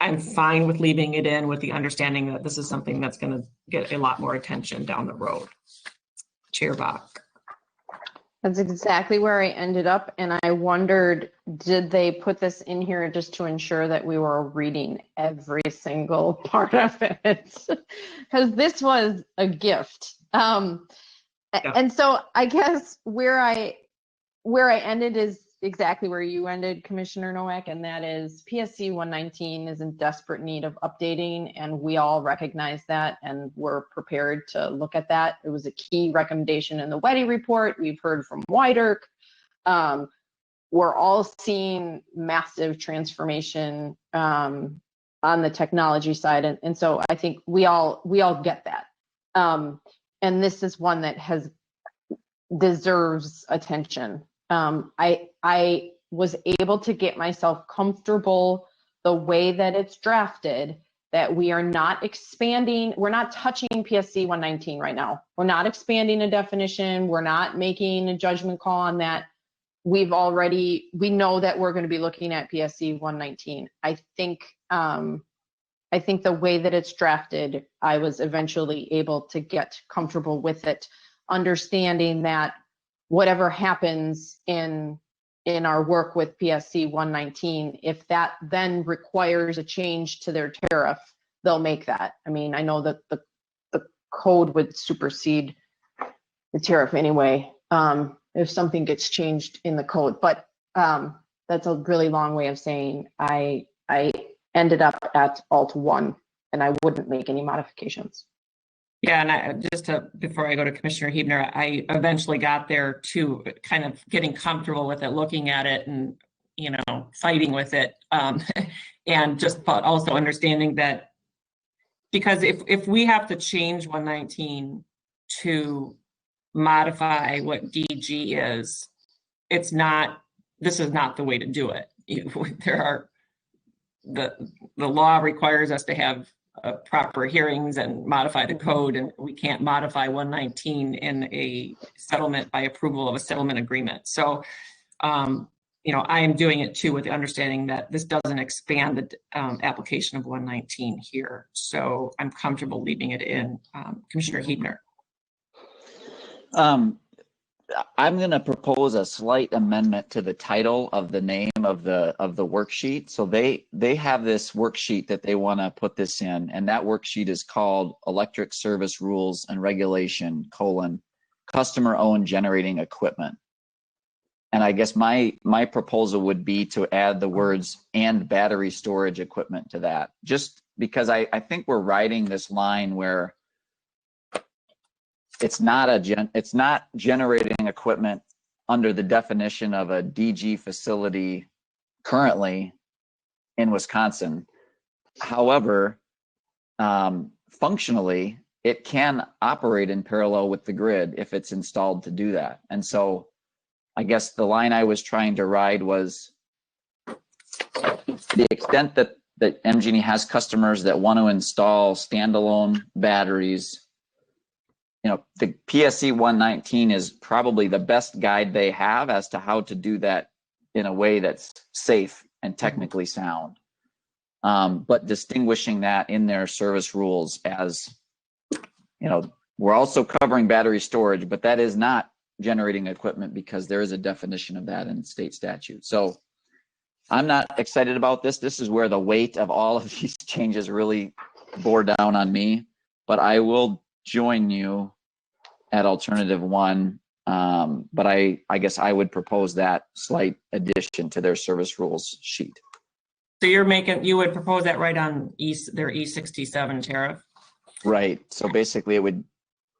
Speaker 3: I'm fine with leaving it in with the understanding that this is something that's going to get a lot more attention down the road. Chair Bach.
Speaker 1: That's exactly where I ended up. And I wondered, did they put this in here just to ensure that we were reading every single part of it? Because this was a gift. And so I guess where I ended is exactly where you ended, Commissioner Nowak, and that is PSC 119 is in desperate need of updating, and we all recognize that, and we're prepared to look at that. It was a key recommendation in the Weddy report. We've heard from Wyderk. We're all seeing massive transformation on the technology side, and so I think we all get that. And this is one that deserves attention. I was able to get myself comfortable the way that it's drafted, that we are not expanding, we're not touching PSC 119 right now. We're not expanding a definition. We're not making a judgment call on that. We know that we're going to be looking at PSC 119. I think the way that it's drafted, I was eventually able to get comfortable with it, understanding that whatever happens in our work with PSC 119, if that then requires a change to their tariff, they'll make that. I mean, I know that the code would supersede the tariff anyway, if something gets changed in the code. But that's a really long way of saying I ended up at Alt 1 and I wouldn't make any modifications.
Speaker 3: Yeah, and before I go to Commissioner Hebner, I eventually got there to kind of getting comfortable with it, looking at it, and fighting with it, and just also understanding that, because if we have to change 119 to modify what DG is, this is not the way to do it. The law requires us to have proper hearings and modify the code, and we can't modify 119 in a settlement by approval of a settlement agreement. So, I am doing it too with the understanding that this doesn't expand the application of 119 here. So I'm comfortable leaving it in. Commissioner Hebner.
Speaker 4: I'm going to propose a slight amendment to the title of the name of the worksheet. So they have this worksheet that they want to put this in, and that worksheet is called Electric Service Rules and Regulation, Customer Owned Generating Equipment. And I guess my proposal would be to add the words "and battery storage equipment" to that, just because I think we're writing this line where it's not generating equipment under the definition of a DG facility currently in Wisconsin. However, functionally, it can operate in parallel with the grid if it's installed to do that. And so I guess the line I was trying to ride was, to the extent that Mgne has customers that want to install standalone batteries, the PSC 119 is probably the best guide they have as to how to do that in a way that's safe and technically sound. But distinguishing that in their service rules as, we're also covering battery storage, but that is not generating equipment because there is a definition of that in state statute. So I'm not excited about this. This is where the weight of all of these changes really bore down on me, but I will join you at alternative 1. But I guess I would propose that slight addition to their service rules sheet.
Speaker 3: So you would propose that right on their E67 tariff?
Speaker 4: Right. So basically it would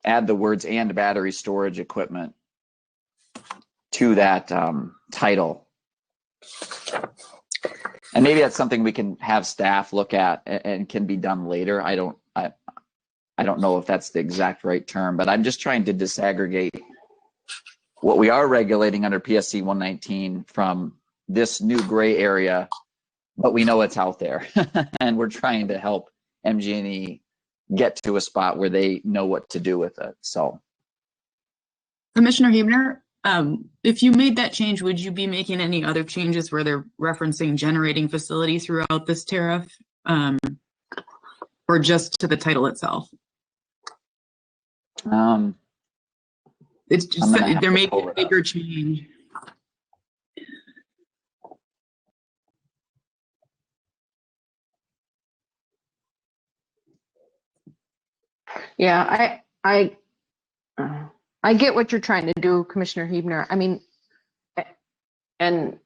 Speaker 4: add the words "and battery storage equipment" to that title. And maybe that's something we can have staff look at and can be done later. I don't know if that's the exact right term, but I'm just trying to disaggregate what we are regulating under PSC 119 from this new gray area, but we know it's out there. And we're trying to help Mgne get to a spot where they know what to do with it. So,
Speaker 5: Commissioner Hebner, if you made that change, would you be making any other changes where they're referencing generating facility throughout this tariff, or just to the title itself? It's just they're making a bigger change.
Speaker 1: Yeah, I get what you're trying to do, Commissioner Hebner. I mean, and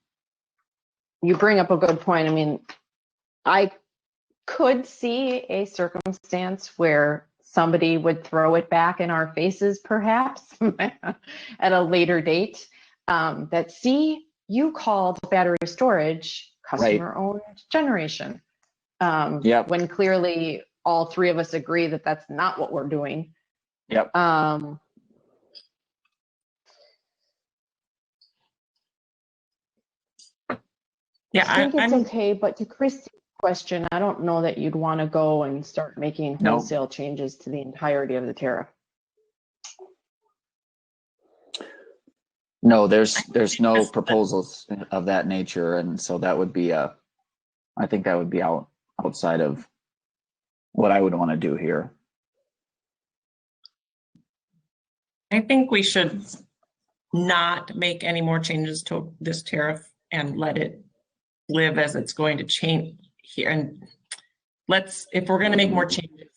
Speaker 1: you bring up a good point. I mean, I could see a circumstance where somebody would throw it back in our faces, perhaps, at a later date. That, see, you called battery storage customer-owned generation.
Speaker 4: Yep.
Speaker 1: When clearly all three of us agree that that's not what we're doing.
Speaker 4: Yep.
Speaker 3: Yeah,
Speaker 1: I think it's okay, but to Christy's question, I don't know that you'd want to go and start making wholesale changes to the entirety of the tariff.
Speaker 4: No, there's no proposals of that nature, and so that would be I think that would be outside of what I would want to do here.
Speaker 3: I think we should not make any more changes to this tariff and let it live as it's going to change here. And if we're going to make more changes,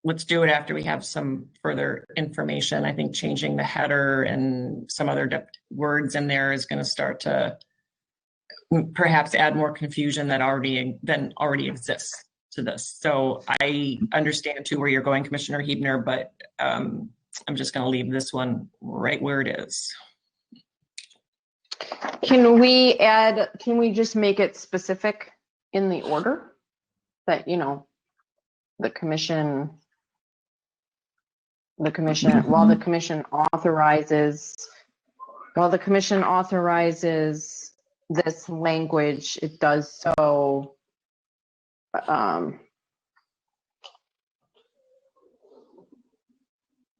Speaker 3: let's do it after we have some further information. I think changing the header and some other words in there is going to start to perhaps add more confusion than already exists. to this. So I understand too where you're going, Commissioner Huebner, but I'm just going to leave this one right where it is.
Speaker 1: Can we just make it specific in the order that, you know, the commission, while the commission authorizes this language, it does so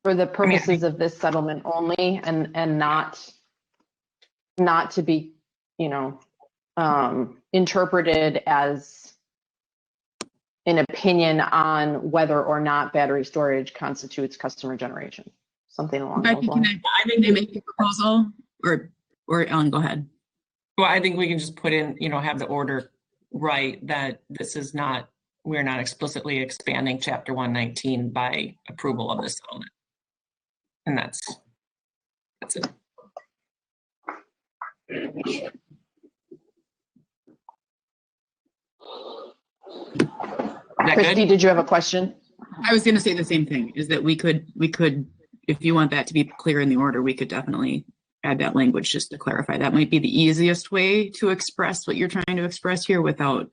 Speaker 1: for the purposes of this settlement only, and not to be, you know, interpreted as an opinion on whether or not battery storage constitutes customer generation, something along those lines.
Speaker 5: I think they make a proposal, or Ellen, go ahead.
Speaker 3: Well, I think we can just put in, you know, have the order right that this is not, we're not explicitly expanding Chapter 119 by approval of this settlement. And that's it.
Speaker 1: Christy, did you have a question?
Speaker 5: I was going to say the same thing, is that we could, if you want that to be clear in the order, we could definitely add that language just to clarify. That might be the easiest way to express what you're trying to express here without,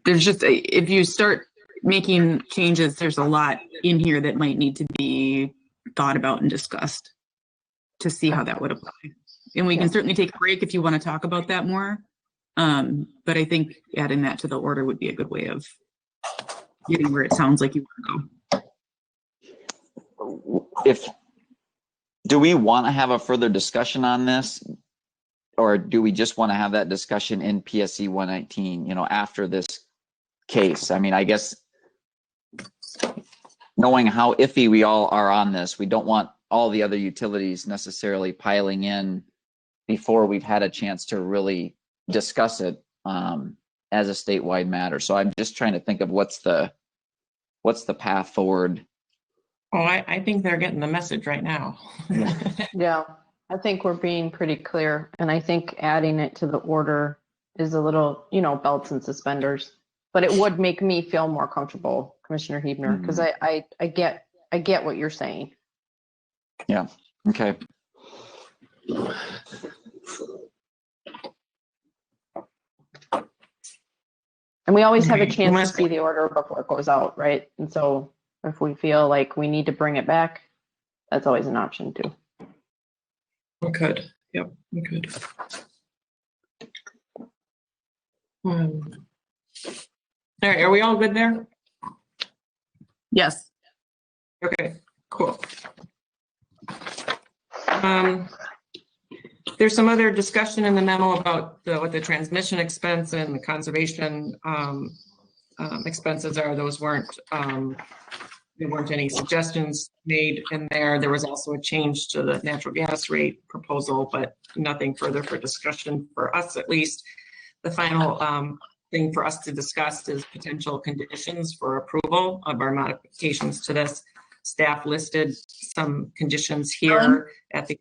Speaker 5: there's just, if you start making changes, there's a lot in here that might need to be thought about and discussed to see how that would apply. And we can certainly take a break if you want to talk about that more. But I think adding that to the order would be a good way of getting where it sounds like you want to go.
Speaker 4: Do we want to have a further discussion on this, or do we just want to have that discussion in PSC 119, you know, after this case? I mean, I guess knowing how iffy we all are on this, we don't want all the other utilities necessarily piling in before we've had a chance to really discuss it as a statewide matter. So I'm just trying to think of what's the path forward.
Speaker 3: Oh, I think they're getting the message right now.
Speaker 1: Yeah, I think we're being pretty clear, and I think adding it to the order is a little, you know, belts and suspenders, but it would make me feel more comfortable, Commissioner Huebner, because I get what you're saying.
Speaker 4: Yeah. Okay.
Speaker 1: And we always have a chance to see the order before it goes out, right? And so if we feel like we need to bring it back, that's always an option too.
Speaker 3: We could. Yep, we could. All right, are we all good there?
Speaker 5: Yes.
Speaker 3: Okay, cool. There's some other discussion in the memo about what the transmission expense and the conservation expenses are. Those weren't, there weren't any suggestions made in there. There was also a change to the natural gas rate proposal, but nothing further for discussion for us, at least. The final thing for us to discuss is potential conditions for approval of our modifications to this. Staff listed some conditions here at the,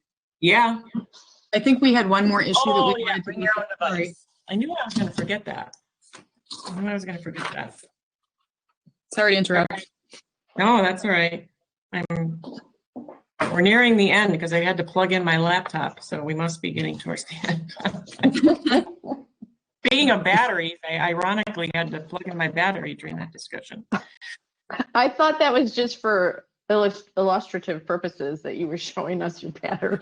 Speaker 5: I think we had one more issue that we
Speaker 3: wanted to bring your own device. I knew I was going to forget that.
Speaker 5: Sorry to interrupt.
Speaker 3: No, that's all right. We're nearing the end because I had to plug in my laptop, so we must be getting towards the end. Speaking of batteries, I ironically had to plug in my battery during that discussion.
Speaker 1: I thought that was just for illustrative purposes that you were showing us your battery.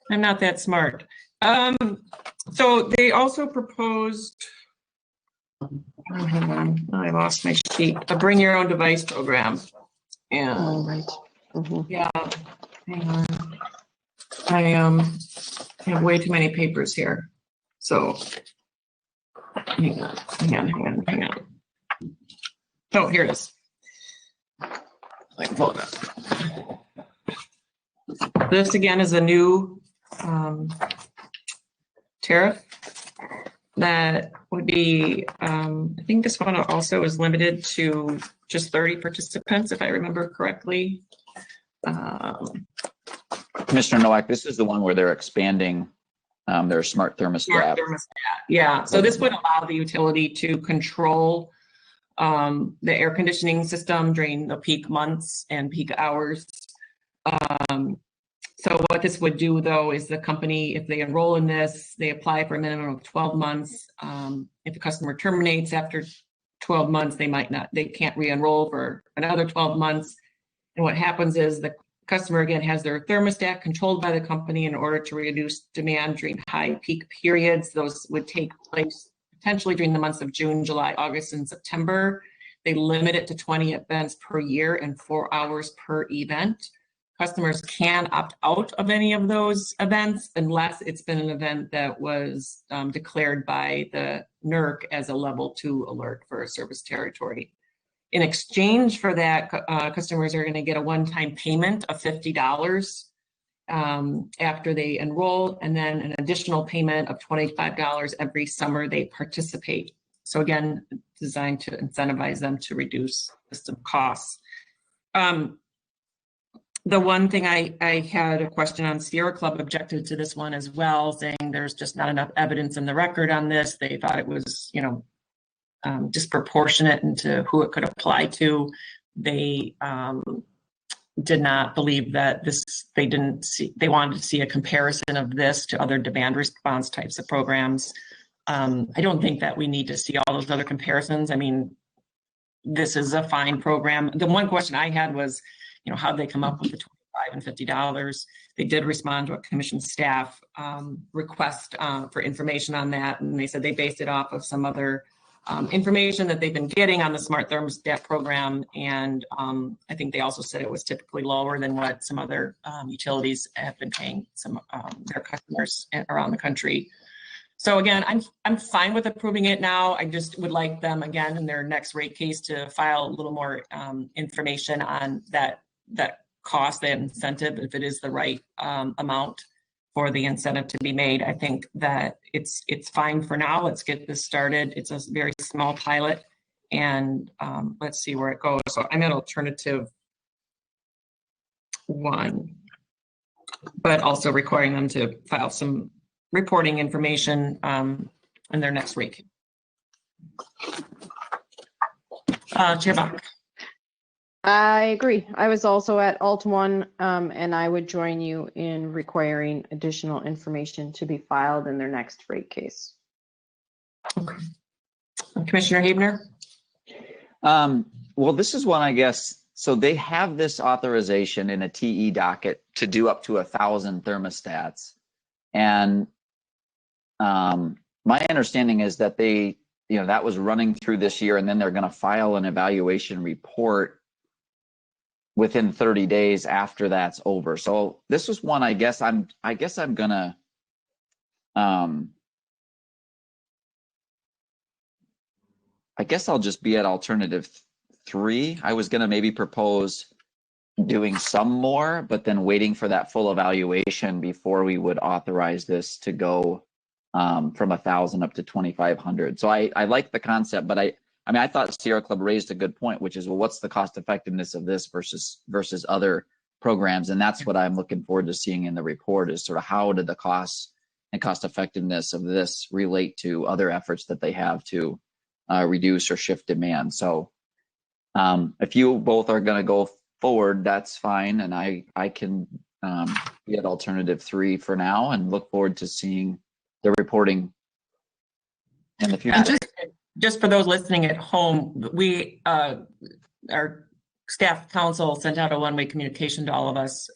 Speaker 3: I'm not that smart. So they also proposed, hang on, I lost my sheet, a bring your own device program. Yeah.
Speaker 1: Oh, right.
Speaker 3: Yeah, hang on. I have way too many papers here. So hang on. Oh, here it is. Like, pull it up. This again is a new tariff that would be, I think this one also is limited to just 30 participants, if I remember correctly.
Speaker 4: Commissioner Nowak, this is the one where they're expanding their smart thermostat.
Speaker 3: Yeah, so this would allow the utility to control the air conditioning system during the peak months and peak hours. So what this would do, though, is the company, if they enroll in this, they apply for a minimum of 12 months. If the customer terminates after 12 months, they can't re-enroll for another 12 months. And what happens is the customer, again, has their thermostat controlled by the company in order to reduce demand during high peak periods. Those would take place potentially during the months of June, July, August, and September. They limit it to 20 events per year and 4 hours per event. Customers can opt out of any of those events unless it's been an event that was declared by the NERC as a level 2 alert for a service territory. In exchange for that, customers are going to get a one-time payment of $50 after they enroll, and then an additional payment of $25 every summer they participate. So again, designed to incentivize them to reduce system costs. The one thing I had a question on, Sierra Club objected to this one as well, saying there's just not enough evidence in the record on this. They thought it was, disproportionate into who it could apply to. They did not believe that they wanted to see a comparison of this to other demand response types of programs. I don't think that we need to see all those other comparisons. I mean, this is a fine program. The one question I had was, how'd they come up with the $25 and $50? They did respond to a commission staff request for information on that. And they said they based it off of some other information that they've been getting on the smart thermostat program. And I think they also said it was typically lower than what some other utilities have been paying some their customers around the country. So again, I'm fine with approving it now. I just would like them, again, in their next rate case to file a little more information on that cost, that incentive, if it is the right amount for the incentive to be made. I think that it's fine for now. Let's get this started. It's a very small pilot, and let's see where it goes. So I'm at alternative 1, but also requiring them to file some reporting information in their next rate. Chair Bach.
Speaker 1: I agree. I was also at Alt 1, and I would join you in requiring additional information to be filed in their next rate case.
Speaker 3: Okay. Commissioner Huebner?
Speaker 4: Well, this is one, I guess. So they have this authorization in a TE docket to do up to 1,000 thermostats. And my understanding is that that was running through this year, and then they're going to file an evaluation report within 30 days after that's over. So this was one, I guess I'm gonna I guess I'll just be at alternative 3. I was gonna maybe propose doing some more, but then waiting for that full evaluation before we would authorize this to go from 1,000 up to 2,500. So I like the concept, but I thought Sierra Club raised a good point, which is, well, what's the cost effectiveness of this versus other programs? And that's what I'm looking forward to seeing in the report, is sort of how did the costs and cost effectiveness of this relate to other efforts that they have to reduce or shift demand. So if you both are going to go forward, that's fine. And I can be at alternative 3 for now and look forward to seeing the reporting in the future.
Speaker 3: Just for those listening at home, our staff council sent out a one-way communication to all of us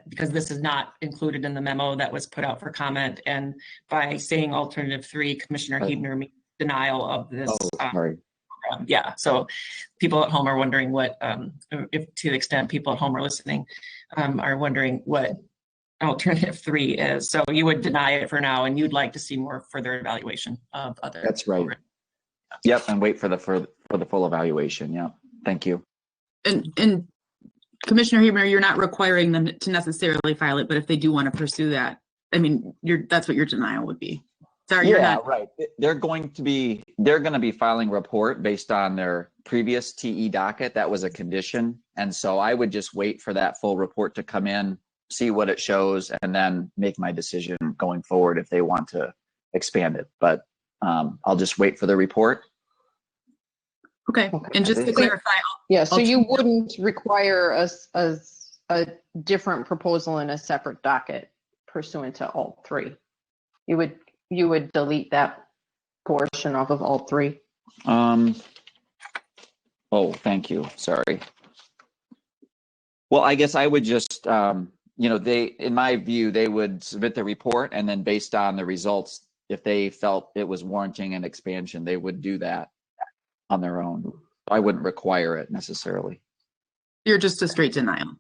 Speaker 3: because this is not included in the memo that was put out for comment. And by saying alternative 3, Commissioner Huebner means denial of this.
Speaker 4: Sorry.
Speaker 3: Yeah, so people at home are wondering what, if to the extent people at home are listening, are wondering what alternative 3 is. So you would deny it for now, and you'd like to see more further evaluation of other.
Speaker 4: That's right. Programs. Yep, and wait for the full evaluation. Yeah, thank you.
Speaker 5: And Commissioner Huebner, you're not requiring them to necessarily file it, but if they do want to pursue that, I mean, that's what your denial would be. Sorry, you're not.
Speaker 4: Right. They're going to be filing a report based on their previous TE docket. That was a condition, and so I would just wait for that full report to come in see what it shows, and then make my decision going forward if they want to expand it. But I'll just wait for the report.
Speaker 5: Okay, and just to clarify.
Speaker 1: Yeah, so you wouldn't require a different proposal in a separate docket pursuant to alt 3. You would delete that portion off of alt 3.
Speaker 4: Oh, thank you. Sorry. Well, I guess I would just, in my view, they would submit the report, and then based on the results, if they felt it was warranting an expansion, they would do that on their own. I wouldn't require it necessarily.
Speaker 5: You're just a straight denial.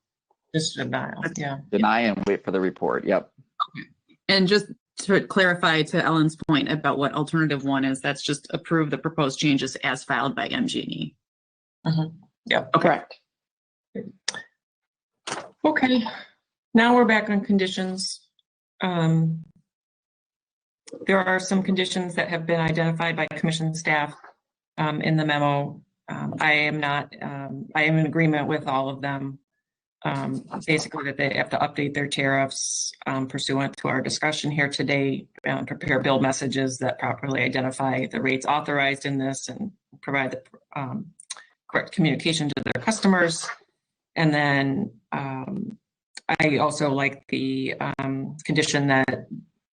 Speaker 3: Just denial, yeah.
Speaker 4: Deny and wait for the report. Yep.
Speaker 5: Okay. And just to clarify to Ellen's point about what alternative 1 is, that's just approve the proposed changes as filed by Mgne.
Speaker 3: Yep.
Speaker 5: Okay.
Speaker 1: Correct.
Speaker 3: Okay, now we're back on conditions. There are some conditions that have been identified by commission staff in the memo. I am in agreement with all of them. Basically that they have to update their tariffs pursuant to our discussion here today, prepare bill messages that properly identify the rates authorized in this and provide the correct communication to their customers. And then I also like the condition that,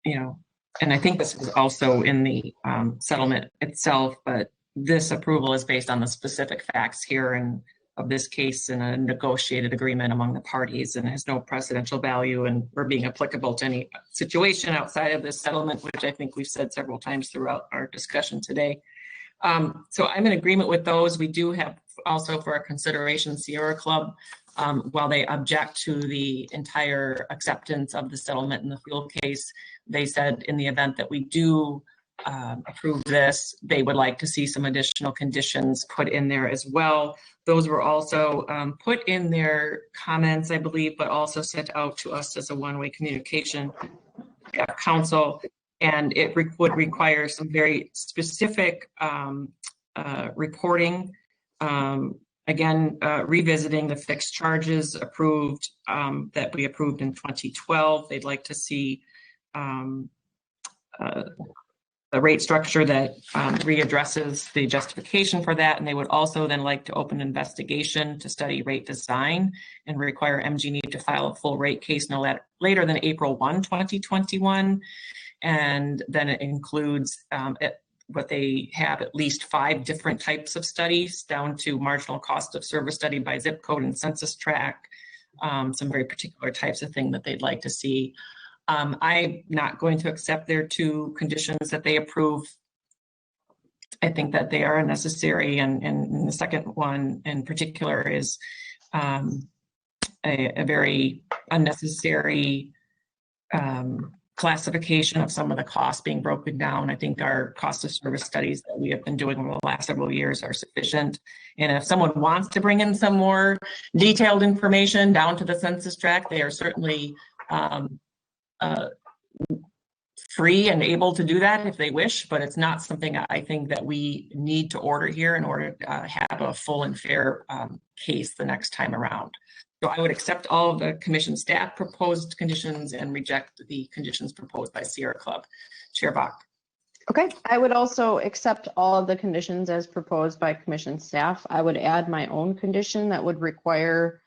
Speaker 3: and I think this is also in the settlement itself, but this approval is based on the specific facts here and of this case in a negotiated agreement among the parties, and has no precedential value and or being applicable to any situation outside of this settlement, which I think we've said several times throughout our discussion today. So I'm in agreement with those. We do have also for our consideration Sierra Club, while they object to the entire acceptance of the settlement in the fuel case, they said in the event that we do approve this, they would like to see some additional conditions put in there as well. Those were also put in their comments, I believe, but also sent out to us as a one-way communication council. And it would require some very specific reporting. Again, revisiting the fixed charges approved that we approved in 2012. They'd like to see a rate structure that readdresses the justification for that. And they would also then like to open an investigation to study rate design and require Mgne to file a full rate case no later than April 1, 2021. And then it includes what they have at least 5 different types of studies down to marginal cost of service study by zip code and census tract, some very particular types of thing that they'd like to see. I'm not going to accept their 2 conditions that they approve. I think that they are necessary, and the second one in particular is a very unnecessary classification of some of the costs being broken down. I think our cost of service studies that we have been doing over the last several years are sufficient. And if someone wants to bring in some more detailed information down to the census tract, they are certainly free and able to do that if they wish, but it's not something I think that we need to order here in order to have a full and fair case the next time around. So I would accept all of the commission staff proposed conditions and reject the conditions proposed by Sierra Club. Chair Bach.
Speaker 1: Okay, I would also accept all of the conditions as proposed by commission staff. I would add my own condition that would require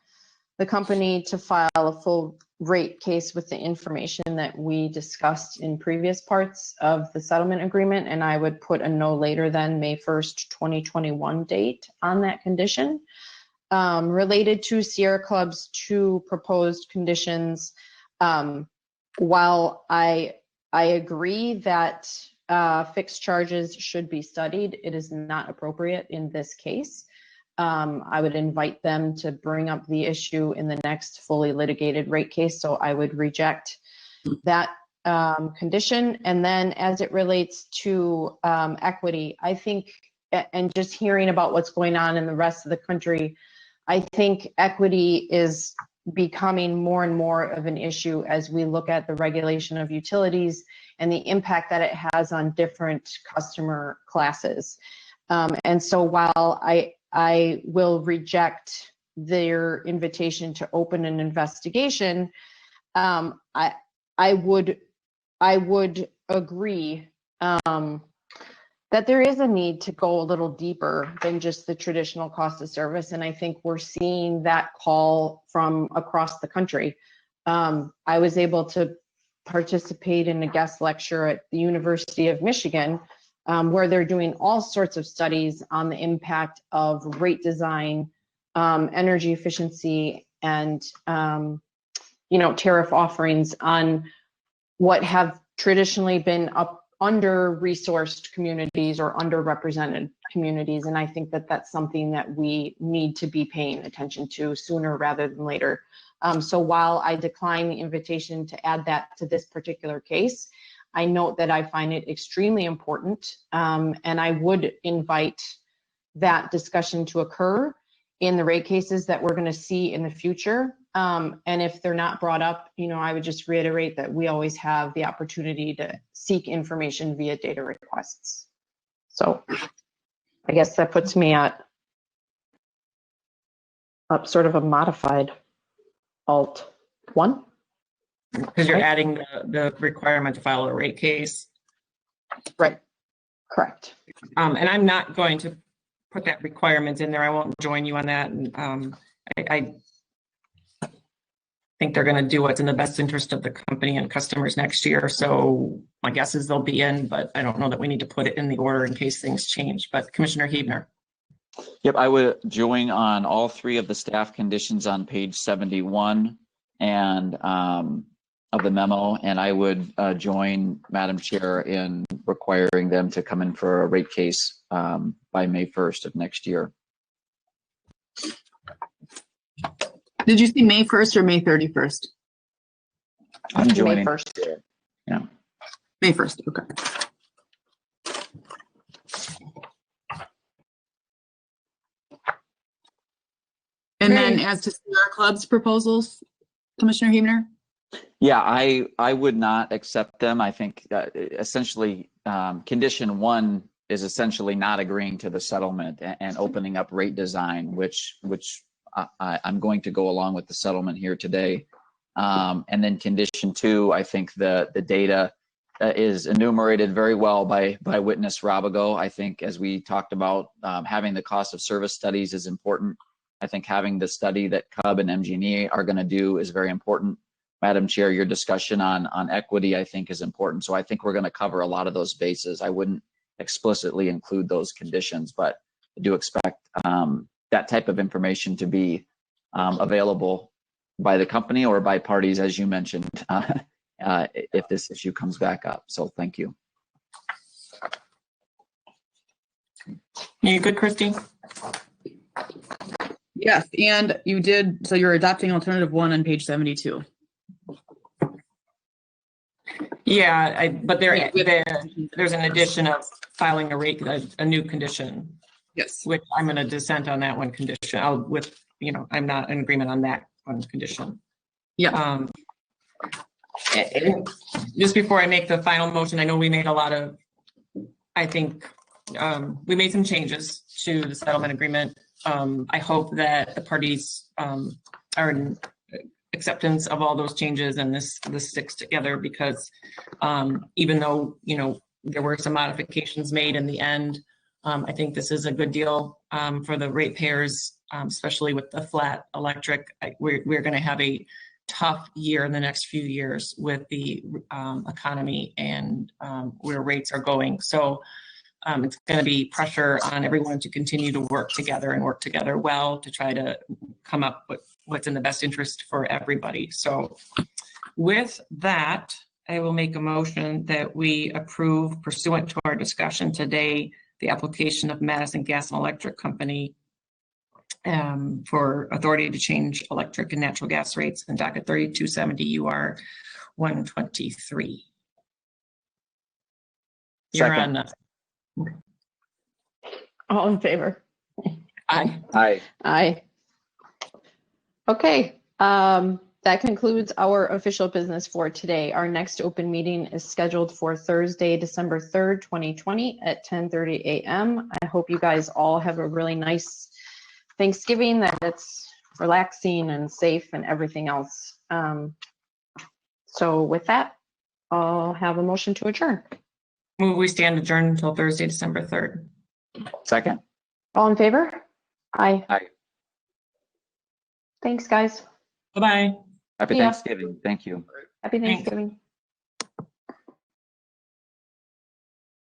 Speaker 1: the company to file a full rate case with the information that we discussed in previous parts of the settlement agreement, and I would put a no later than May 1st, 2021 date on that condition. Related to Sierra Club's 2 proposed conditions, while I agree that fixed charges should be studied, it is not appropriate in this case. I would invite them to bring up the issue in the next fully litigated rate case, so I would reject that condition. And then as it relates to equity, I think, and just hearing about what's going on in the rest of the country, I think equity is becoming more and more of an issue as we look at the regulation of utilities and the impact that it has on different customer classes. And so while I will reject their invitation to open an investigation, I would agree that there is a need to go a little deeper than just the traditional cost of service, and I think we're seeing that call from across the country. I was able to participate in a guest lecture at the University of Michigan, where they're doing all sorts of studies on the impact of rate design, energy efficiency, and tariff offerings on what have traditionally been under-resourced communities or underrepresented communities. And I think that that's something that we need to be paying attention to sooner rather than later. So while I decline the invitation to add that to this particular case, I note that I find it extremely important, and I would invite that discussion to occur in the rate cases that we're going to see in the future. And if they're not brought up, I would just reiterate that we always have the opportunity to seek information via data requests. So I guess that puts me at sort of a modified Alt 1.
Speaker 3: Because you're adding the requirement to file a rate case.
Speaker 1: Right. Correct.
Speaker 3: And I'm not going to put that requirement in there. I won't join you on that. And I think they're going to do what's in the best interest of the company and customers next year. So my guess is they'll be in, but I don't know that we need to put it in the order in case things change. But Commissioner Huebner.
Speaker 4: Yep, I would join on all three of the staff conditions on page 71 and of the memo, and I would join Madam Chair in requiring them to come in for a rate case by May 1st of next year.
Speaker 5: Did you say May 1st or May 31st?
Speaker 4: I'm joining.
Speaker 1: May 1st.
Speaker 4: Yeah.
Speaker 5: May 1st, okay. And then as to Sierra Club's proposals, Commissioner Huebner?
Speaker 4: Yeah, I would not accept them. I think essentially condition 1 is essentially not agreeing to the settlement and opening up rate design, which I'm going to go along with the settlement here today. And then condition 2, I think the data is enumerated very well by witness Robigo. I think as we talked about, having the cost of service studies is important. I think having the study that CUB and Mgne are going to do is very important. Madam Chair, your discussion on equity, I think, is important. So I think we're going to cover a lot of those bases. I wouldn't explicitly include those conditions, but I do expect that type of information to be available by the company or by parties, as you mentioned, if this issue comes back up. So thank you.
Speaker 3: You good, Christy?
Speaker 5: Yes, and you did, so you're adopting alternative 1 on page 72.
Speaker 3: Yeah, but there's an addition of filing a new condition.
Speaker 5: Yes.
Speaker 3: Which I'm going to dissent on that one condition. I'm not in agreement on that one condition.
Speaker 5: Yeah.
Speaker 3: And just before I make the final motion, I know we made we made some changes to the settlement agreement. I hope that the parties are in acceptance of all those changes and this sticks together, because even though there were some modifications made in the end, I think this is a good deal for the ratepayers, especially with the flat electric. We're going to have a tough year in the next few years with the economy and where rates are going. So it's going to be pressure on everyone to continue to work together well to try to come up with what's in the best interest for everybody. So with that, I will make a motion that we approve, pursuant to our discussion today, the application of Madison Gas and Electric Company for authority to change electric and natural gas rates in docket 3270 UR 123. You're
Speaker 4: Second.
Speaker 3: on.
Speaker 1: All in favor?
Speaker 3: Aye.
Speaker 4: Aye.
Speaker 1: Aye. Okay, that concludes our official business for today. Our next open meeting is scheduled for Thursday, December 3rd, 2020 at 10:30 a.m. I hope you guys all have a really nice Thanksgiving, that it's relaxing and safe and everything else. So with that, I'll have a motion to adjourn.
Speaker 3: Move we stand adjourned until Thursday, December 3rd.
Speaker 4: Second.
Speaker 1: All in favor? Aye.
Speaker 4: Aye.
Speaker 1: Thanks, guys.
Speaker 3: Bye-bye.
Speaker 4: Happy
Speaker 1: Yeah.
Speaker 4: Thanksgiving. Thank you.
Speaker 1: Happy
Speaker 3: Thanks.
Speaker 1: Thanksgiving.